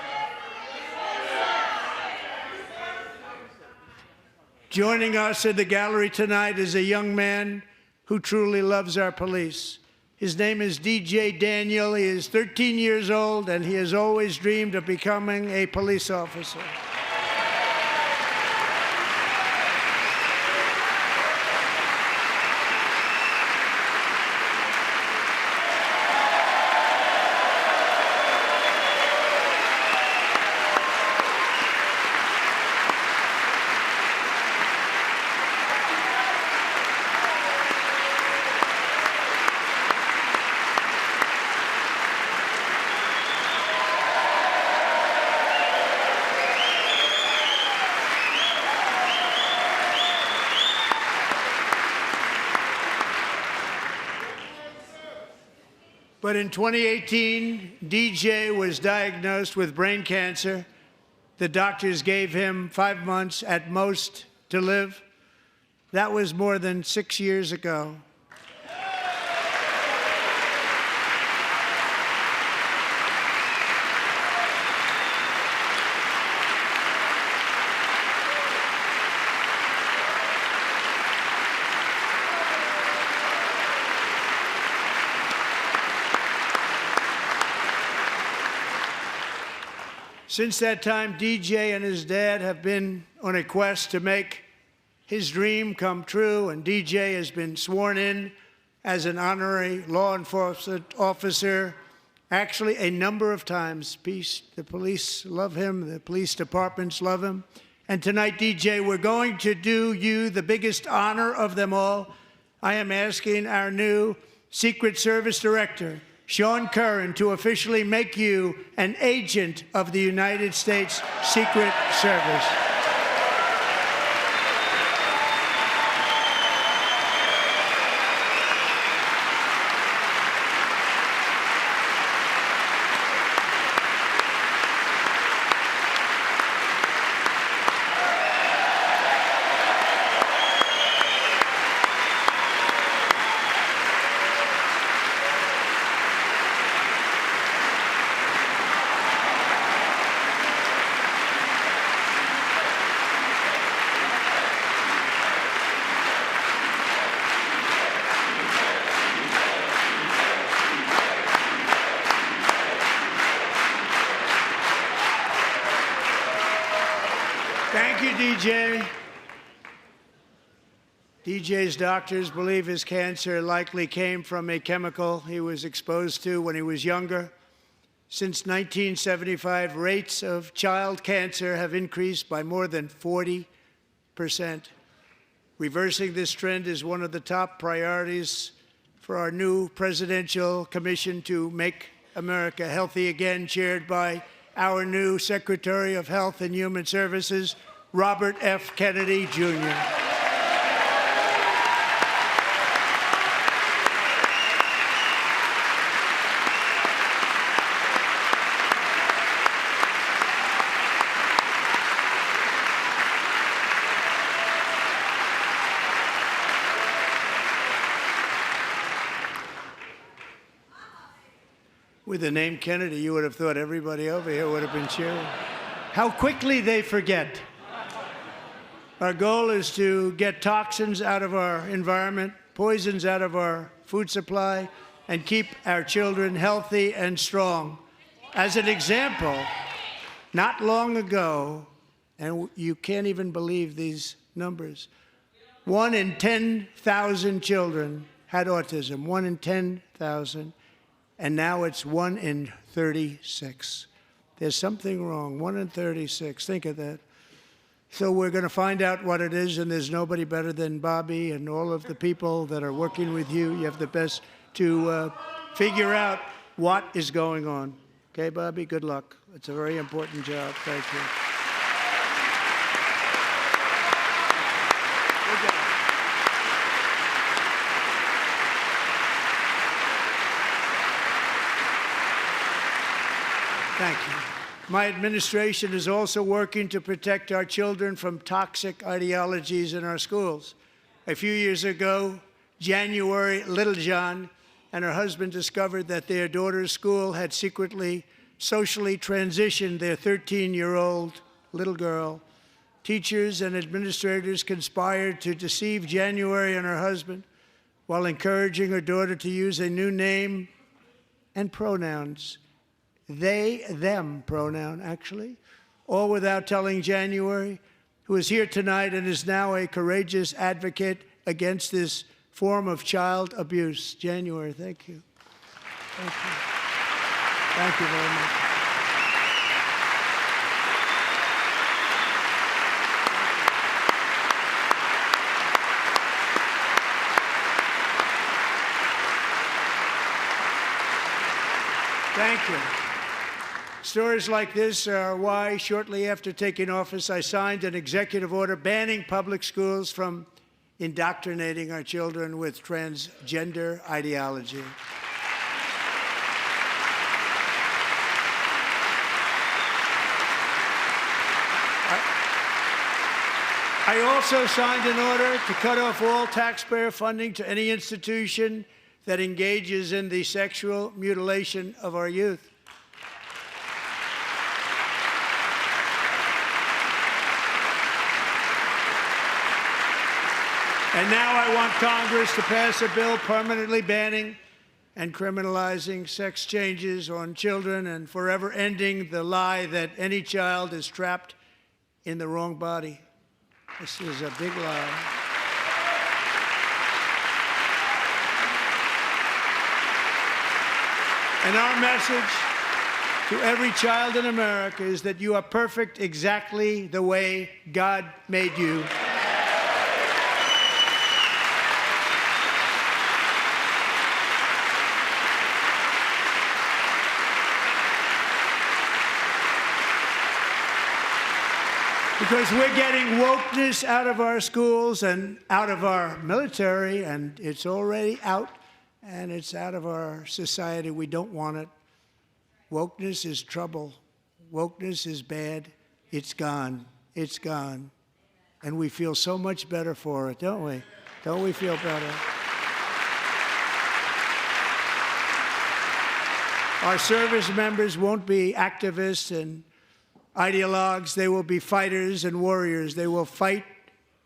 Joining us in the gallery tonight is a young man who truly loves our police. His name is DJ Daniel. He is 13 years old, and he has always dreamed of becoming a police officer. But in 2018, DJ was diagnosed with brain cancer. The doctors gave him 5 months at most to live. That was more than 6 years ago. Since that time, DJ and his dad have been on a quest to make his dream come true, and DJ has been sworn in as an honorary law enforcement officer, actually a number of times. The police love him, the police departments love him. And tonight, DJ, we're going to do you the biggest honor of them all. I am asking our new Secret Service Director, Sean Curran, to officially make you an agent of the United States Secret Service. Thank you, DJ. DJ's doctors believe his cancer likely came from a chemical he was exposed to when he was younger. Since 1975, rates of child cancer have increased by more than 40%. Reversing this trend is one of the top priorities for our new presidential commission to make America healthy again, chaired by our new Secretary of Health and Human Services, Robert F. Kennedy, Jr. With the name Kennedy, you would have thought everybody over here would have been cheering. How quickly they forget. Our goal is to get toxins out of our environment, poisons out of our food supply, and keep our children healthy and strong. As an example, not long ago, and you can't even believe these numbers, 1 in 10,000 children had autism, 1 in 10,000. And now it's 1 in 36. There's something wrong, 1 in 36. Think of that. So we're going to find out what it is, and there's nobody better than Bobby and all of the people that are working with you. You have the best to figure out what is going on. Okay, Bobby, good luck. It's a very important job. Thank you. Good job. Thank you. My administration is also working to protect our children from toxic ideologies in our schools. A few years ago, January Littlejohn and her husband discovered that their daughter's school had secretly socially transitioned their 13-year-old little girl. Teachers and administrators conspired to deceive January and her husband while encouraging her daughter to use a new name and pronouns. They, them pronoun, actually, all without telling January, who is here tonight and is now a courageous advocate against this form of child abuse. January, thank you. Thank you. Thank you very much. Thank you. Stories like this are why, shortly after taking office, I signed an executive order banning public schools from indoctrinating our children with transgender ideology. I also signed an order to cut off all taxpayer funding to any institution that engages in the sexual mutilation of our youth. And now I want Congress to pass a bill permanently banning and criminalizing sex changes on children and forever ending the lie that any child is trapped in the wrong body. This is a big lie. And our message to every child in America is that you are perfect exactly the way God made you. Because we're getting wokeness out of our schools and out of our military, and it's already out, and it's out of our society. We don't want it. Wokeness is trouble. Wokeness is bad. It's gone. It's gone. And we feel so much better for it, don't we? Don't we feel better? Our service members won't be activists and ideologues. They will be fighters and warriors. They will fight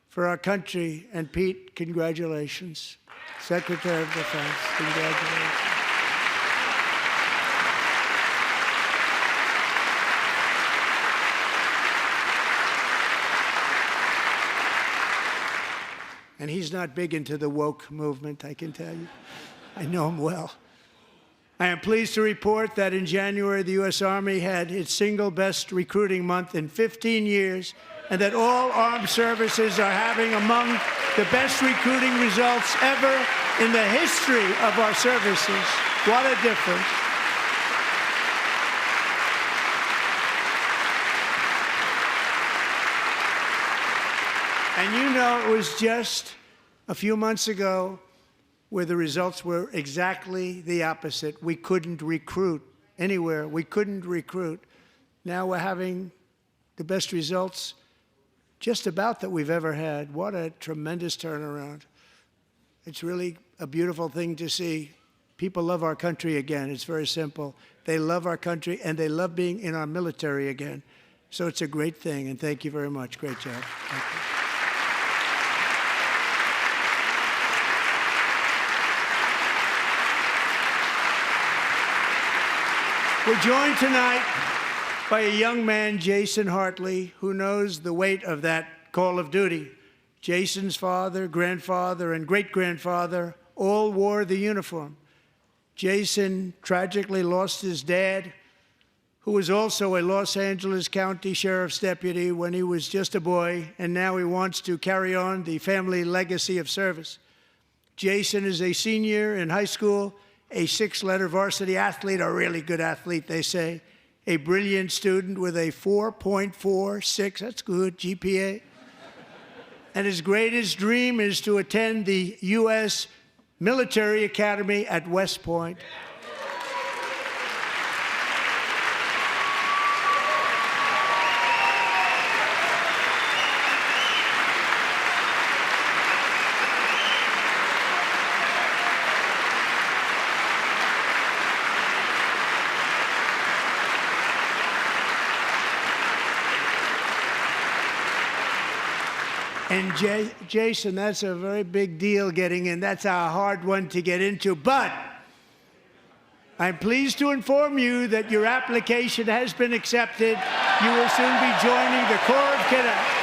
for our country. And Pete, congratulations. Secretary of Defense, congratulations. And he's not big into the woke movement, I can tell you. I know him well. I am pleased to report that in January, the U.S. Army had its single best recruiting month in 15 years, and that all armed services are having among the best recruiting results ever in the history of our services. What a difference. And you know, it was just a few months ago where the results were exactly the opposite. We couldn't recruit anywhere. We couldn't recruit. Now we're having the best results just about that we've ever had. What a tremendous turnaround. It's really a beautiful thing to see. People love our country again. It's very simple. They love our country, and they love being in our military again. So it's a great thing, and thank you very much. Great job. Thank you. We're joined tonight by a young man, Jason Hartley, who knows the weight of that call of duty. Jason's father, grandfather, and great-grandfather all wore the uniform. Jason tragically lost his dad, who was also a Los Angeles County Sheriff's deputy when he was just a boy, and now he wants to carry on the family legacy of service. Jason is a senior in high school, a 6-letter varsity athlete, a really good athlete, they say, a brilliant student with a 4.46, that's good, GPA. And his greatest dream is to attend the U.S. Military Academy at West Point. And Jason, that's a very big deal getting in. That's a hard one to get into. But I'm pleased to inform you that your application has been accepted. You will soon be joining the Corps of Cadets.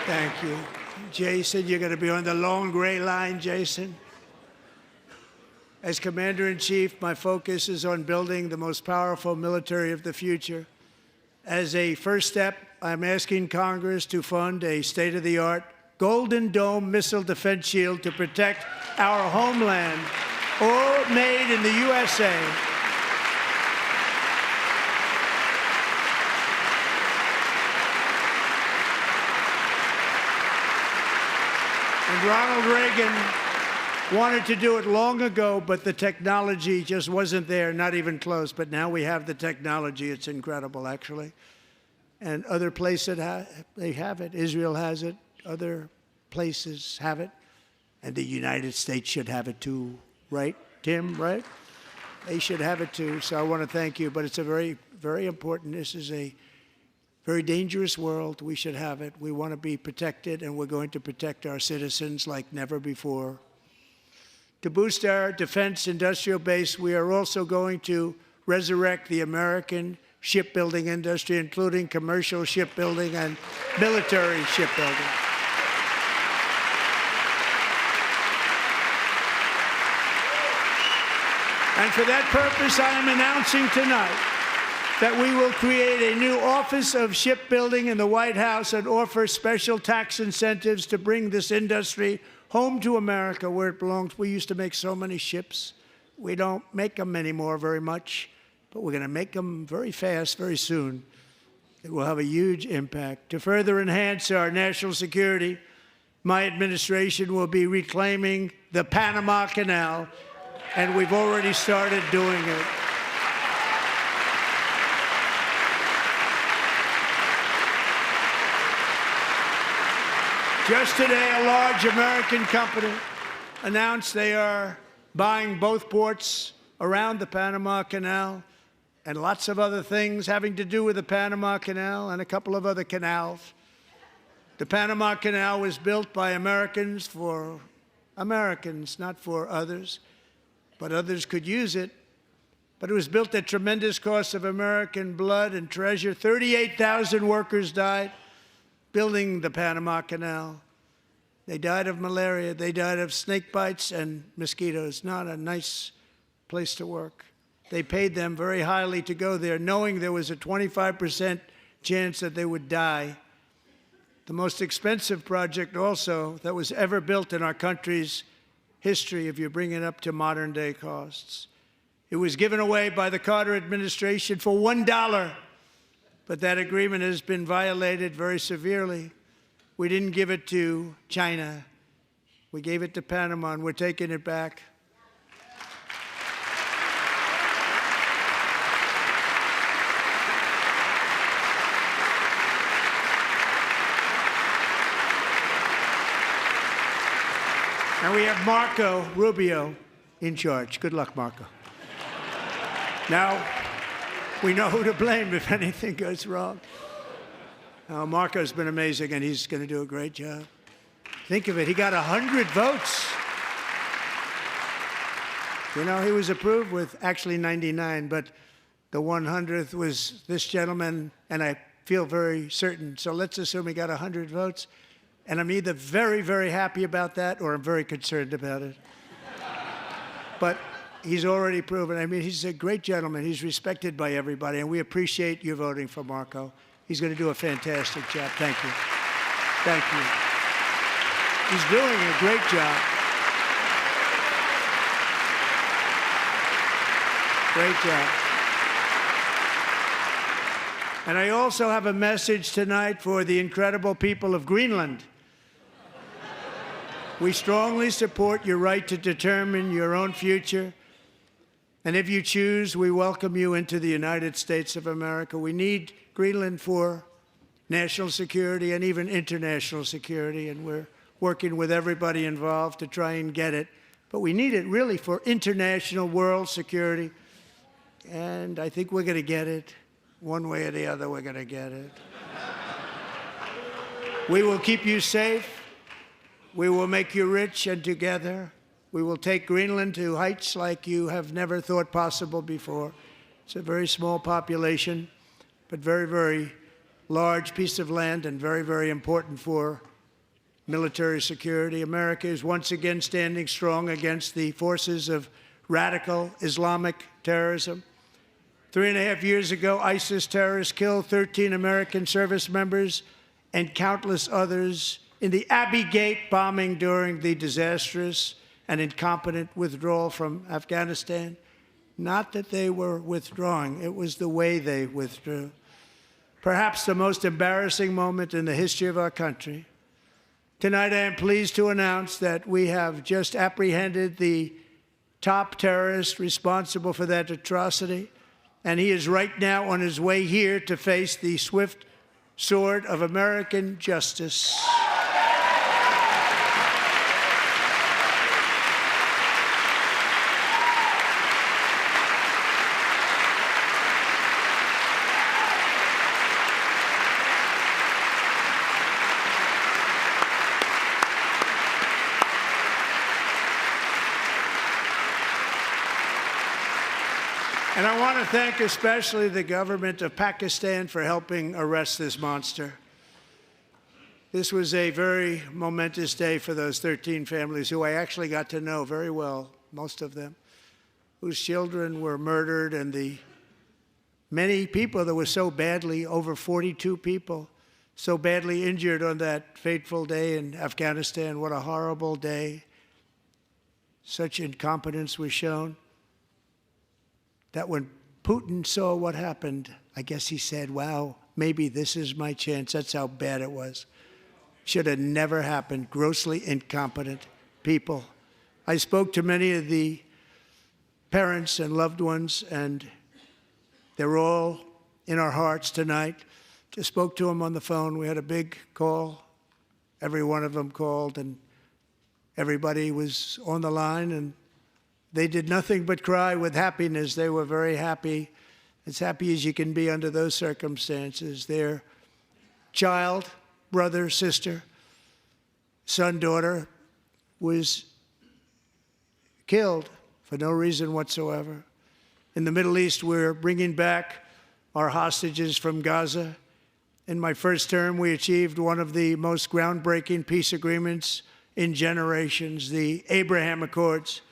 Thank you. Jason, you're going to be on the long gray line, Jason. As Commander-in-Chief, my focus is on building the most powerful military of the future. As a first step, I'm asking Congress to fund a state-of-the-art Golden Dome missile defense shield to protect our homeland, all made in the USA. And Ronald Reagan wanted to do it long ago, but the technology just wasn't there, not even close. But now we have the technology. It's incredible, actually. And other places, they have it. Israel has it. Other places have it. And the United States should have it too, right, Tim, right? They should have it too. So I want to thank you. But it's a very, very important. This is a very dangerous world. We should have it. We want to be protected, and we're going to protect our citizens like never before. To boost our defense industrial base, we are also going to resurrect the American shipbuilding industry, including commercial shipbuilding and military shipbuilding. And for that purpose, I am announcing tonight that we will create a new Office of Shipbuilding in the White House and offer special tax incentives to bring this industry home to America where it belongs. We used to make so many ships. We don't make them anymore very much, but we're going to make them very fast, very soon. It will have a huge impact. To further enhance our national security, my administration will be reclaiming the Panama Canal, and we've already started doing it. Just today, a large American company announced they are buying both ports around the Panama Canal and lots of other things having to do with the Panama Canal and a couple of other canals. The Panama Canal was built by Americans for Americans, not for others, but others could use it. But it was built at tremendous cost of American blood and treasure. 38,000 workers died building the Panama Canal. They died of malaria. They died of snake bites and mosquitoes. Not a nice place to work. They paid them very highly to go there, knowing there was a 25% chance that they would die. The most expensive project also that was ever built in our country's history, if you bring it up to modern day costs. It was given away by the Carter administration for $1, but that agreement has been violated very severely. We didn't give it to China. We gave it to Panama, and we're taking it back. And we have Marco Rubio in charge. Good luck, Marco. Now, we know who to blame if anything goes wrong. Marco's been amazing, and he's going to do a great job. Think of it. He got 100 votes. You know, he was approved with actually 99, but the 100th was this gentleman, and I feel very certain. So let's assume he got 100 votes. And I'm either very, very happy about that or I'm very concerned about it. But he's already proven. I mean, he's a great gentleman. He's respected by everybody, and we appreciate you voting for Marco. He's going to do a fantastic job. Thank you. Thank you. He's doing a great job. Great job. And I also have a message tonight for the incredible people of Greenland. We strongly support your right to determine your own future. And if you choose, we welcome you into the United States of America. We need Greenland for national security and even international security, and we're working with everybody involved to try and get it. But we need it really for international world security. And I think we're going to get it. One way or the other, we're going to get it. We will keep you safe. We will make you rich, and together we will take Greenland to heights like you have never thought possible before. It's a very small population, but very, very large piece of land and very, very important for military security. America is once again standing strong against the forces of radical Islamic terrorism. 3.5 years ago, ISIS terrorists killed 13 American service members and countless others in the Abbey Gate bombing during the disastrous and incompetent withdrawal from Afghanistan. Not that they were withdrawing, it was the way they withdrew. Perhaps the most embarrassing moment in the history of our country. Tonight, I am pleased to announce that we have just apprehended the top terrorist responsible for that atrocity, and he is right now on his way here to face the swift sword of American justice. And I want to thank especially the government of Pakistan for helping arrest this monster. This was a very momentous day for those 13 families who I actually got to know very well, most of them, whose children were murdered, and the many people that were so badly, over 42 people, so badly injured on that fateful day in Afghanistan. What a horrible day. Such incompetence was shown that when Putin saw what happened, I guess he said, wow, maybe this is my chance. That's how bad it was. Should have never happened. Grossly incompetent people. I spoke to many of the parents and loved ones, and they're all in our hearts tonight. Just spoke to them on the phone. We had a big call. Every one of them called, and Everybody was on the line, and they did nothing but cry with happiness. They were very happy, as happy as you can be under those circumstances. Their child, brother, sister, son, daughter was killed for no reason whatsoever. In the Middle East, we're bringing back our hostages from Gaza. In my first term, we achieved one of the most groundbreaking peace agreements in generations, the Abraham Accords.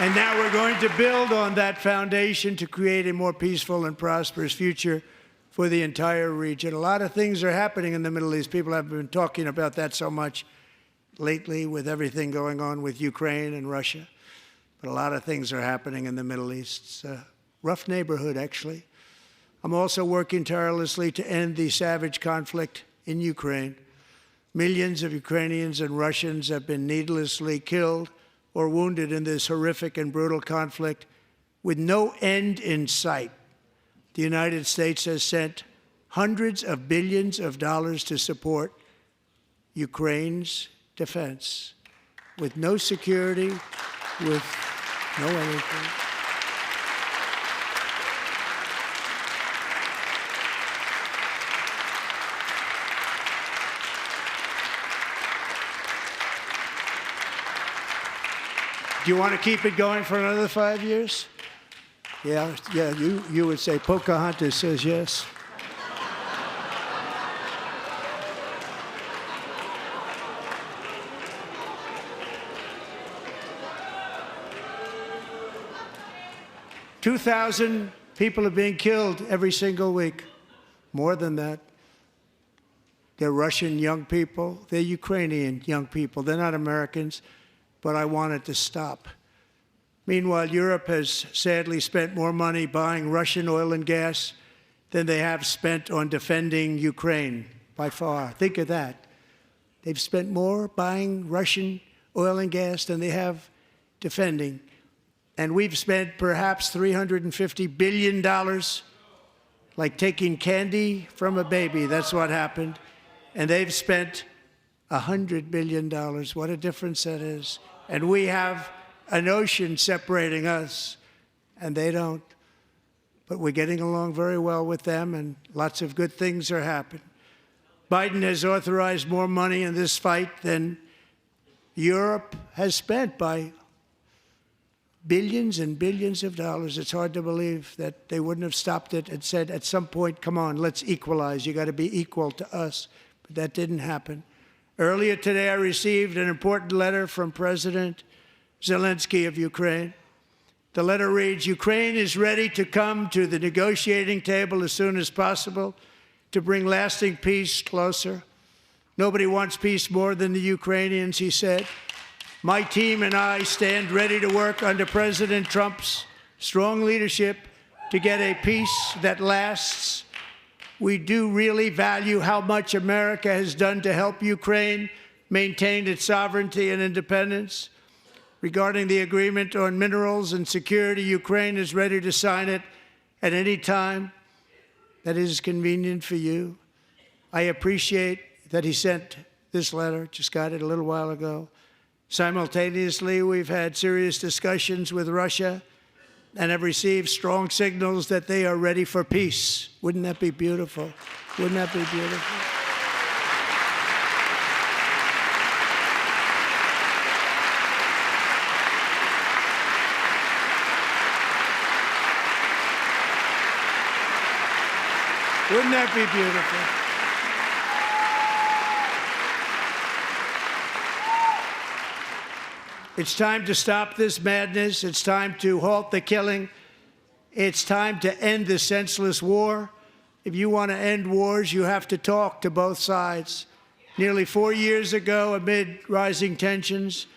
And now we're going to build on that foundation to create a more peaceful and prosperous future for the entire region. A lot of things are happening in the Middle East. People have been talking about that so much lately with everything going on with Ukraine and Russia. But a lot of things are happening in the Middle East. It's a rough neighborhood, actually. I'm also working tirelessly to end the savage conflict in Ukraine. Millions of Ukrainians and Russians have been needlessly killed or wounded in this horrific and brutal conflict with no end in sight. The United States has sent hundreds of billions of dollars to support Ukraine's defense with no security, with no anything. Do you want to keep it going for another 5 years? Yeah, you would say Pocahontas says yes. $2,000 people are being killed every single week. More than that. They're Russian young people. They're Ukrainian young people. They're not Americans. But I want it to stop. Meanwhile, Europe has sadly spent more money buying Russian oil and gas than they have spent on defending Ukraine, by far. Think of that. They've spent more buying Russian oil and gas than they have defending. And we've spent perhaps $350 billion, like taking candy from a baby. That's what happened. And they've spent $100 billion. What a difference that is. And we have an ocean separating us, and they don't. But we're getting along very well with them, and lots of good things are happening. Biden has authorized more money in this fight than Europe has spent by billions and billions of dollars. It's hard to believe that they wouldn't have stopped it and said, at some point, come on, let's equalize. You got to be equal to us. But that didn't happen. Earlier today, I received an important letter from President Zelensky of Ukraine. The letter reads, Ukraine is ready to come to the negotiating table as soon as possible to bring lasting peace closer. Nobody wants peace more than the Ukrainians, he said. My team and I stand ready to work under President Trump's strong leadership to get a peace that lasts. We do really value how much America has done to help Ukraine maintain its sovereignty and independence. Regarding the agreement on minerals and security, Ukraine is ready to sign it at any time that is convenient for you. I appreciate that he sent this letter, just got it a little while ago. Simultaneously, we've had serious discussions with Russia and have received strong signals that they are ready for peace. Wouldn't that be beautiful? Wouldn't that be beautiful? Wouldn't that be beautiful? It's time to stop this madness. It's time to halt the killing. It's time to end this senseless war. If you want to end wars, you have to talk to both sides. Nearly 4 years ago, amid rising tensions,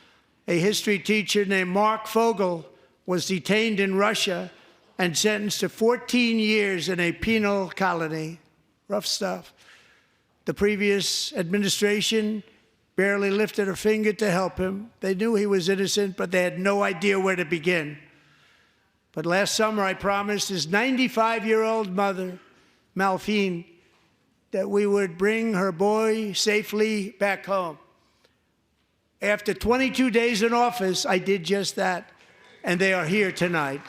a history teacher named Mark Fogel was detained in Russia and sentenced to 14 years in a penal colony. Rough stuff. The previous administration barely lifted a finger to help him. They knew he was innocent, but they had no idea where to begin. But last summer, I promised his 95-year-old mother, Malphine, that we would bring her boy safely back home. After 22 days in office, I did just that, and they are here tonight.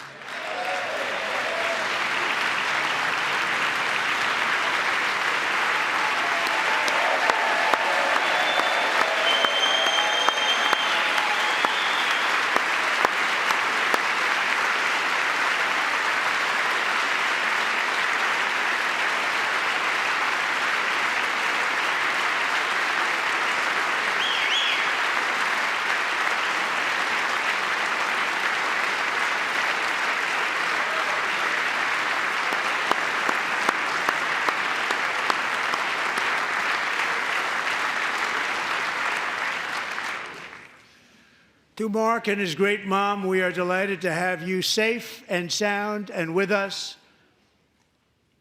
To Mark and his great mom, we are delighted to have you safe and sound and with us.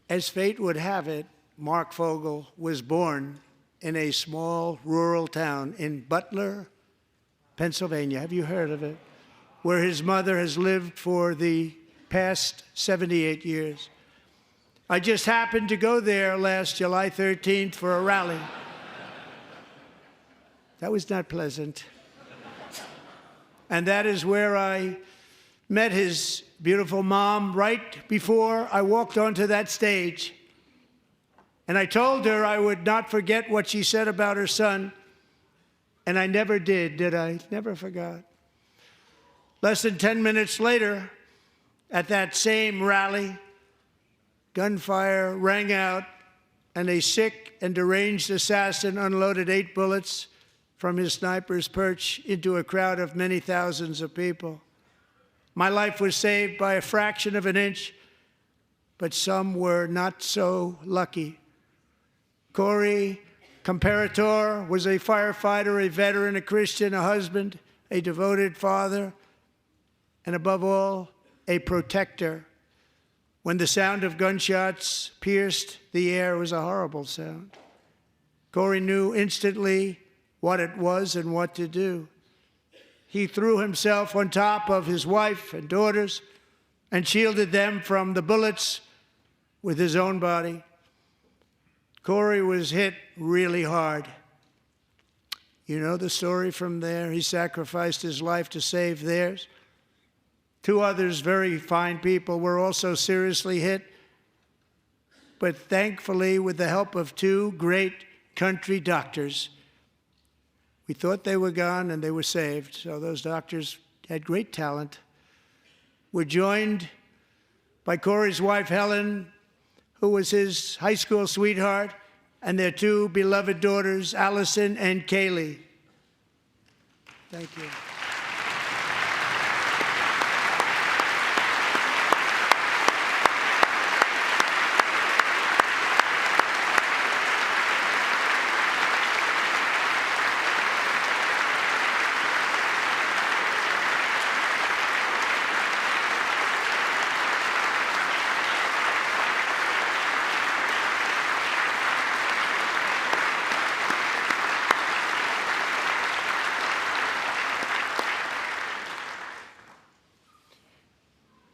As fate would have it, Mark Fogel was born in a small rural town in Butler, Pennsylvania. Have you heard of it? Where his mother has lived for the past 78 years. I just happened to go there last July 13th for a rally. That was not pleasant. And that is where I met his beautiful mom right before I walked onto that stage. And I told her I would not forget what she said about her son. And I never did I? Never forgot. Less than 10 minutes later, at that same rally, gunfire rang out, and a sick and deranged assassin unloaded 8 bullets from his sniper's perch into a crowd of many thousands of people. My life was saved by a fraction of an inch, but some were not so lucky. Corey Comparator was a firefighter, a veteran, a Christian, a husband, a devoted father, and above all, a protector. When the sound of gunshots pierced the air, it was a horrible sound. Corey knew instantly what it was and what to do. He threw himself on top of his wife and daughters and shielded them from the bullets with his own body. Corey was hit really hard. You know the story from there. He sacrificed his life to save theirs. 2 others, very fine people, were also seriously hit. But thankfully, with the help of 2 great country doctors, we thought they were gone and they were saved. So those doctors had great talent. We're joined by Corey's wife, Helen, who was his high school sweetheart, and their 2 beloved daughters, Allison and Kaylee. Thank you.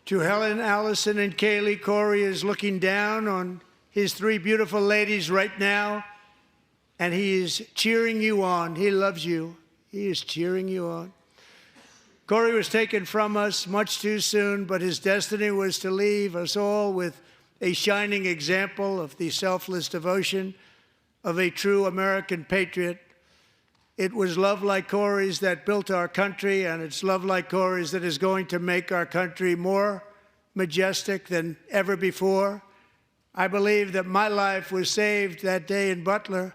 To Helen, Allison, and Kaylee, Corey is looking down on his 3 beautiful ladies right now, and he is cheering you on. He loves you. He is cheering you on. Corey was taken from us much too soon, but his destiny was to leave us all with a shining example of the selfless devotion of a true American patriot. It was love like Corey's that built our country, and it's love like Corey's that is going to make our country more majestic than ever before. I believe that my life was saved that day in Butler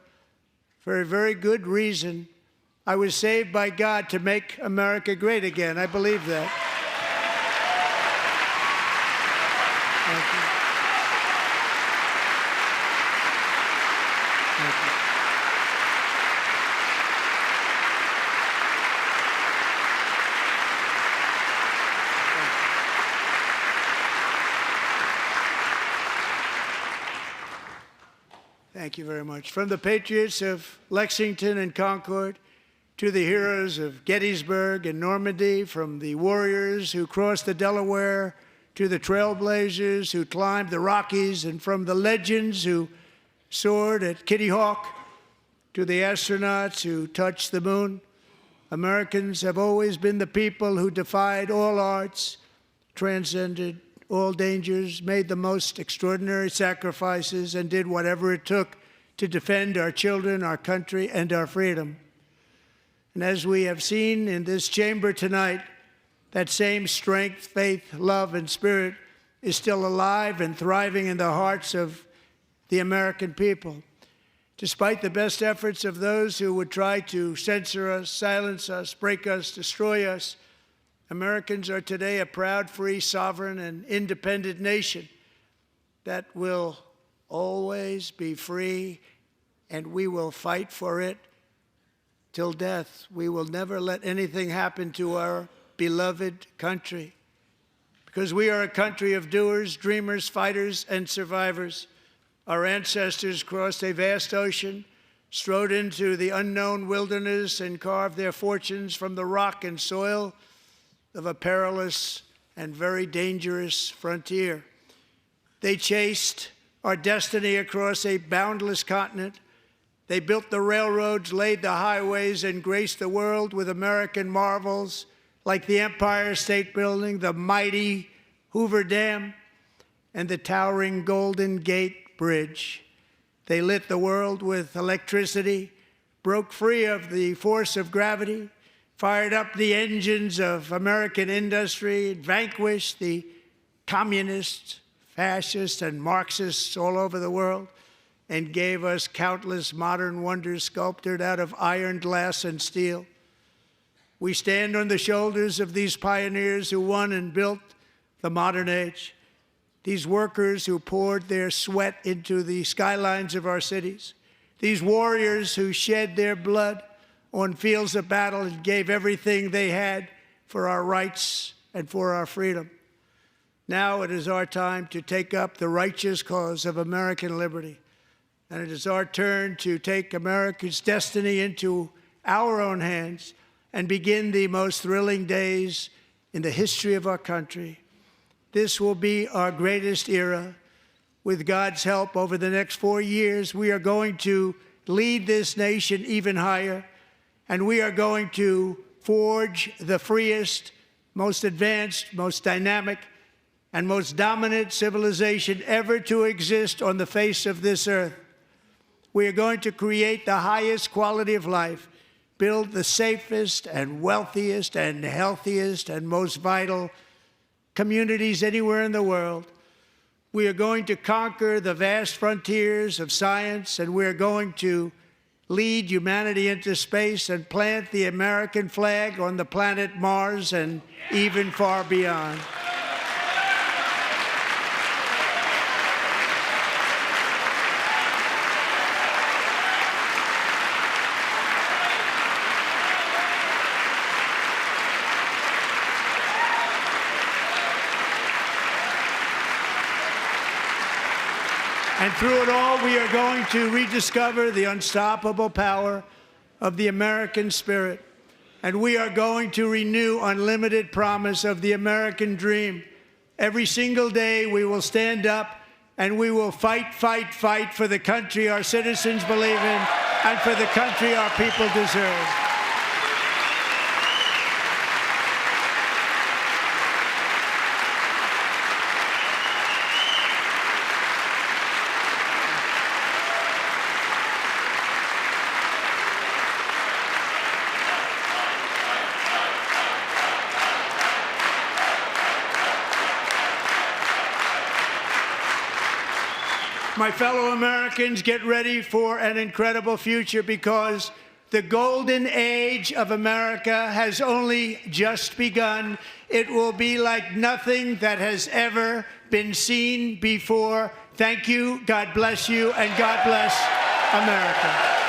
for a very good reason. I was saved by God to make America great again. I believe that. Thank you. Thank you. Thank you very much. From the patriots of Lexington and Concord to the heroes of Gettysburg and Normandy, from the warriors who crossed the Delaware to the trailblazers who climbed the Rockies, and from the legends who soared at Kitty Hawk to the astronauts who touched the moon, Americans have always been the people who defied all odds, transcended all dangers, made the most extraordinary sacrifices, and did whatever it took to defend our children, our country, and our freedom. And as we have seen in this chamber tonight, that same strength, faith, love, and spirit is still alive and thriving in the hearts of the American people. Despite the best efforts of those who would try to censor us, silence us, break us, destroy us, Americans are today a proud, free, sovereign, and independent nation that will always be free, and we will fight for it till death. We will never let anything happen to our beloved country, because we are a country of doers, dreamers, fighters, and survivors. Our ancestors crossed a vast ocean, strode into the unknown wilderness, and carved their fortunes from the rock and soil of a perilous and very dangerous frontier. They chased our destiny across a boundless continent. They built the railroads, laid the highways, and graced the world with American marvels like the Empire State Building, the mighty Hoover Dam, and the towering Golden Gate Bridge. They lit the world with electricity, broke free of the force of gravity, fired up the engines of American industry, vanquished the communists, fascists, and Marxists all over the world, and gave us countless modern wonders sculptured out of iron, glass, and steel. We stand on the shoulders of these pioneers who won and built the modern age, these workers who poured their sweat into the skylines of our cities, these warriors who shed their blood on fields of battle and gave everything they had for our rights and for our freedom. Now it is our time to take up the righteous cause of American liberty. And it is our turn to take America's destiny into our own hands and begin the most thrilling days in the history of our country. This will be our greatest era. With God's help, over the next 4 years, we are going to lead this nation even higher, and we are going to forge the freest, most advanced, most dynamic, and most dominant civilization ever to exist on the face of this earth. We are going to create the highest quality of life, build the safest and wealthiest and healthiest and most vital communities anywhere in the world. We are going to conquer the vast frontiers of science, and we are going to lead humanity into space and plant the American flag on the planet Mars and even far beyond. And through it all, we are going to rediscover the unstoppable power of the American spirit. And we are going to renew unlimited promise of the American dream. Every single day, we will stand up and we will fight, fight, fight for the country our citizens believe in and for the country our people deserve. My fellow Americans, get ready for an incredible future, because the golden age of America has only just begun. It will be like nothing that has ever been seen before. Thank you, God bless you, and God bless America.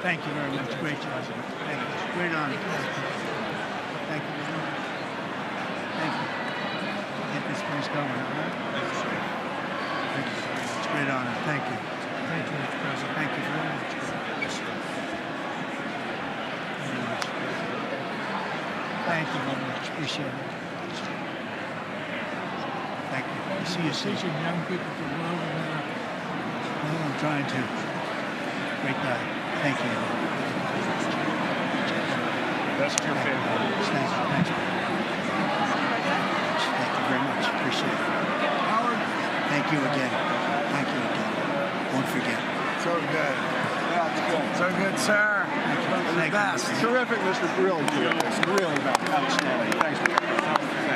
Thank you very much. Great job. Thank you. Great honor. Thank you. Thank you. Get this place going, all right? Thank you. It's a great honor. Thank you. Thank you, Mr. President. Thank you very much. Thank you very much. Appreciate it. Thank you. I see you teaching young people to love America. Well, I'm trying to. Great guy. Thank you. That's your favorite. Thank you. Thank you. Thank you very much. Appreciate it. Howard. Thank you again. Thank you again. Won't forget. So good. Yeah, it's good. So good, sir. Thank you. Best. Terrific, Mr. Really good. It's really outstanding. Thanks.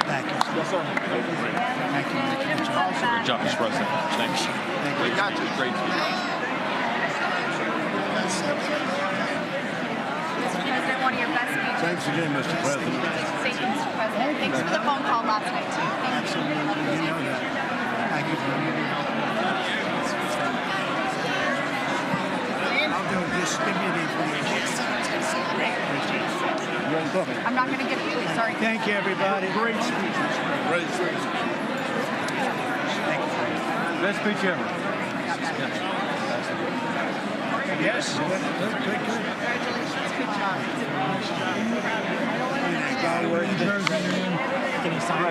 Thank you. Yes, sir. Thank you. Good job. Good job, Mr. President. Thanks. Thank you. We got you. Great. Mr. President, one of your best speeches. Thanks again, Mr. President. Thank you, Mr. President. Thanks for the phone call last night, too. Thank you. Absolutely. You know that. Thank you very much. I'll do just give me the information. I'm not going to give you. Sorry. Thank you, everybody. Great speech. Great speech. Thank you. Best speech ever. Yes. Good. Congratulations. Good job. Can you sign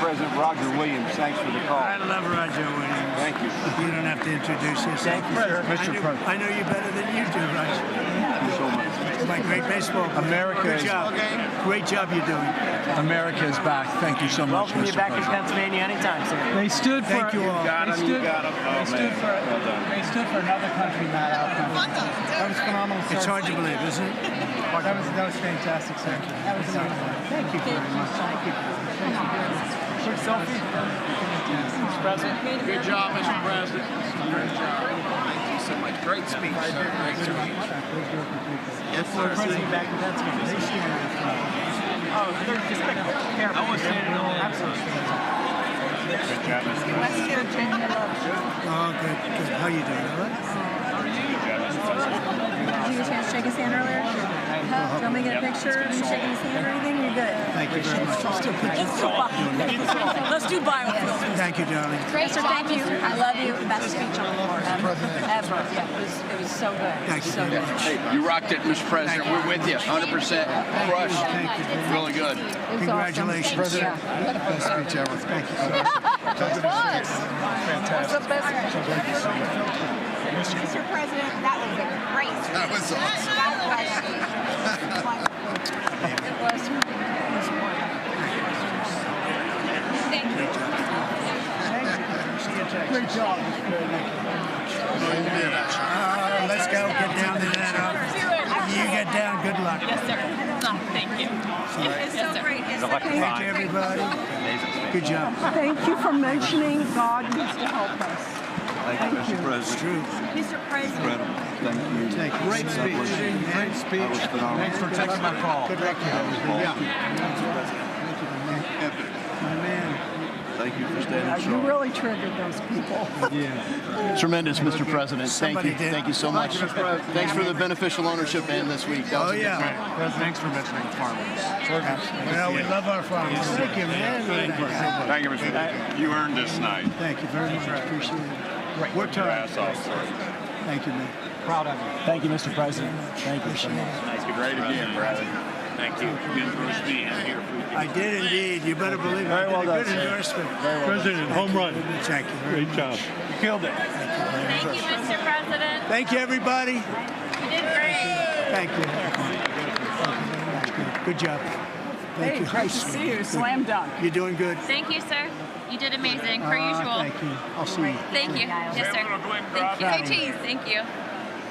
President Roger Williams, thanks for the call. I love Roger Williams. Thank you. You don't have to introduce yourself. Mr. President. I know you better than you do, Roger. Thank you so much. My great baseball player. America Good is- job. Great job you're doing. America is back. Thank you so much, Welcome you Mr. back in President. Pennsylvania anytime, sir. They stood for. Thank you all. Got him, you got him. Oh, man. Well done. They stood for another country, not our country. That was phenomenal, sir. It's hard to believe, isn't it? That was fantastic, sir. That was amazing. Thank you very much. Thank you. Quick selfie. Mr. President. Good job, Mr. President. Great job. Thank you so much. Great speech, sir. Great speech. Yes, sir. President back in Pennsylvania. Oh, they're just like, here, I was saying, absolutely. Good job, Mr. West Virginia loves you. Oh, good. How you doing? All right? Did you get a chance to shake his hand earlier? Do you want me to get a picture of you shaking his hand or anything? You're good. Thank you very much. Let's do biofilm. Thank you, darling. Great Sir, job, thank you. Mr. I love you. Best speech on the floor ever. Yeah, it was so good. Thank you So very good. much. Hey, you rocked it, Mr. President. We're with you. 100% crushed. Thank you. Really good. Congratulations. President. Best speech ever. Thank you. It was. What's the best? Mr. President, that was a great speech. That was awesome. God bless you. It was wonderful. Thank you. Great job. Let's go. Get down to that. You get down. Good luck. Yes, sir. Thank you. It's so great. Thank you, everybody. Good job. Thank you for mentioning God needs to help us. Thank you, Mr. It's President. true. Mr. President. Incredible. Thank you. Thank you. Great speech. Great speech. That was phenomenal. Thanks for taking my call. Good luck. Yeah. My man. Thank you for standing strong. really triggered those people. Tremendous, Mr. President. Thank Somebody you. did. Thank you so much. Thanks for the beneficial ownership and this week. That was Oh, a good yeah. one. Thanks for mentioning farmers. Well, we love our farmers. Thank you, man. Thank you, Mr. President. You earned this night. Thank you very much. Appreciate it. Worked hard. Thank you, man. Proud of you. Thank you, Mr. President. Thank you so much. Thank you. Great again, brother. Thank you. You endorsed me. I'm here for you. I did indeed. You better believe it. Very I well did a done, good sir. endorsement. President, home run. Thank you. Very much. job. Killed it. Thank you, Mr. President. Thank you, everybody. You did great. Thank you. Good job. Thank you. Great to see you. Slam dunk. You're doing good. Thank you, sir. You did amazing, per usual. Thank you. I'll see you. Thank you. Yes, sir. Thank you. Hey, cheese. Thank you.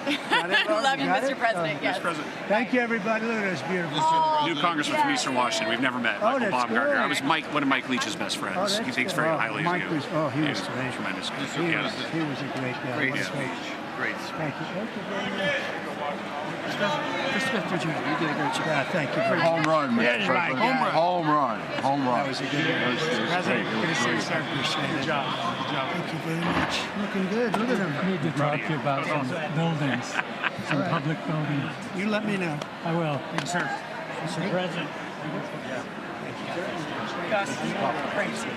Love you, Mr. President. Yes. Thank you, everybody. Look at this beautiful. New congressman from Eastern Washington. We've never met. Oh, Michael that's Baumgartner. good. I was one of Mike Leach's best friends. Oh, He that's thinks good. very Oh, highly Mike of you. was- oh, he was great. Tremendous. He was a great guy. Great What a speech. Great. Thank you. Thank you very much. Mr. Virginia, you did a great job. Yeah, thank you very much. Home run, Mr. President. Home run. Home run. That was a good one. President, good to see you, sir. Appreciate it. Good job. Good job. Thank you very much. Looking good. Look at him. I need to talk to you about some buildings, some public buildings. You let me know. I will. Thank you, sir. Mr. President. Gus, crazy.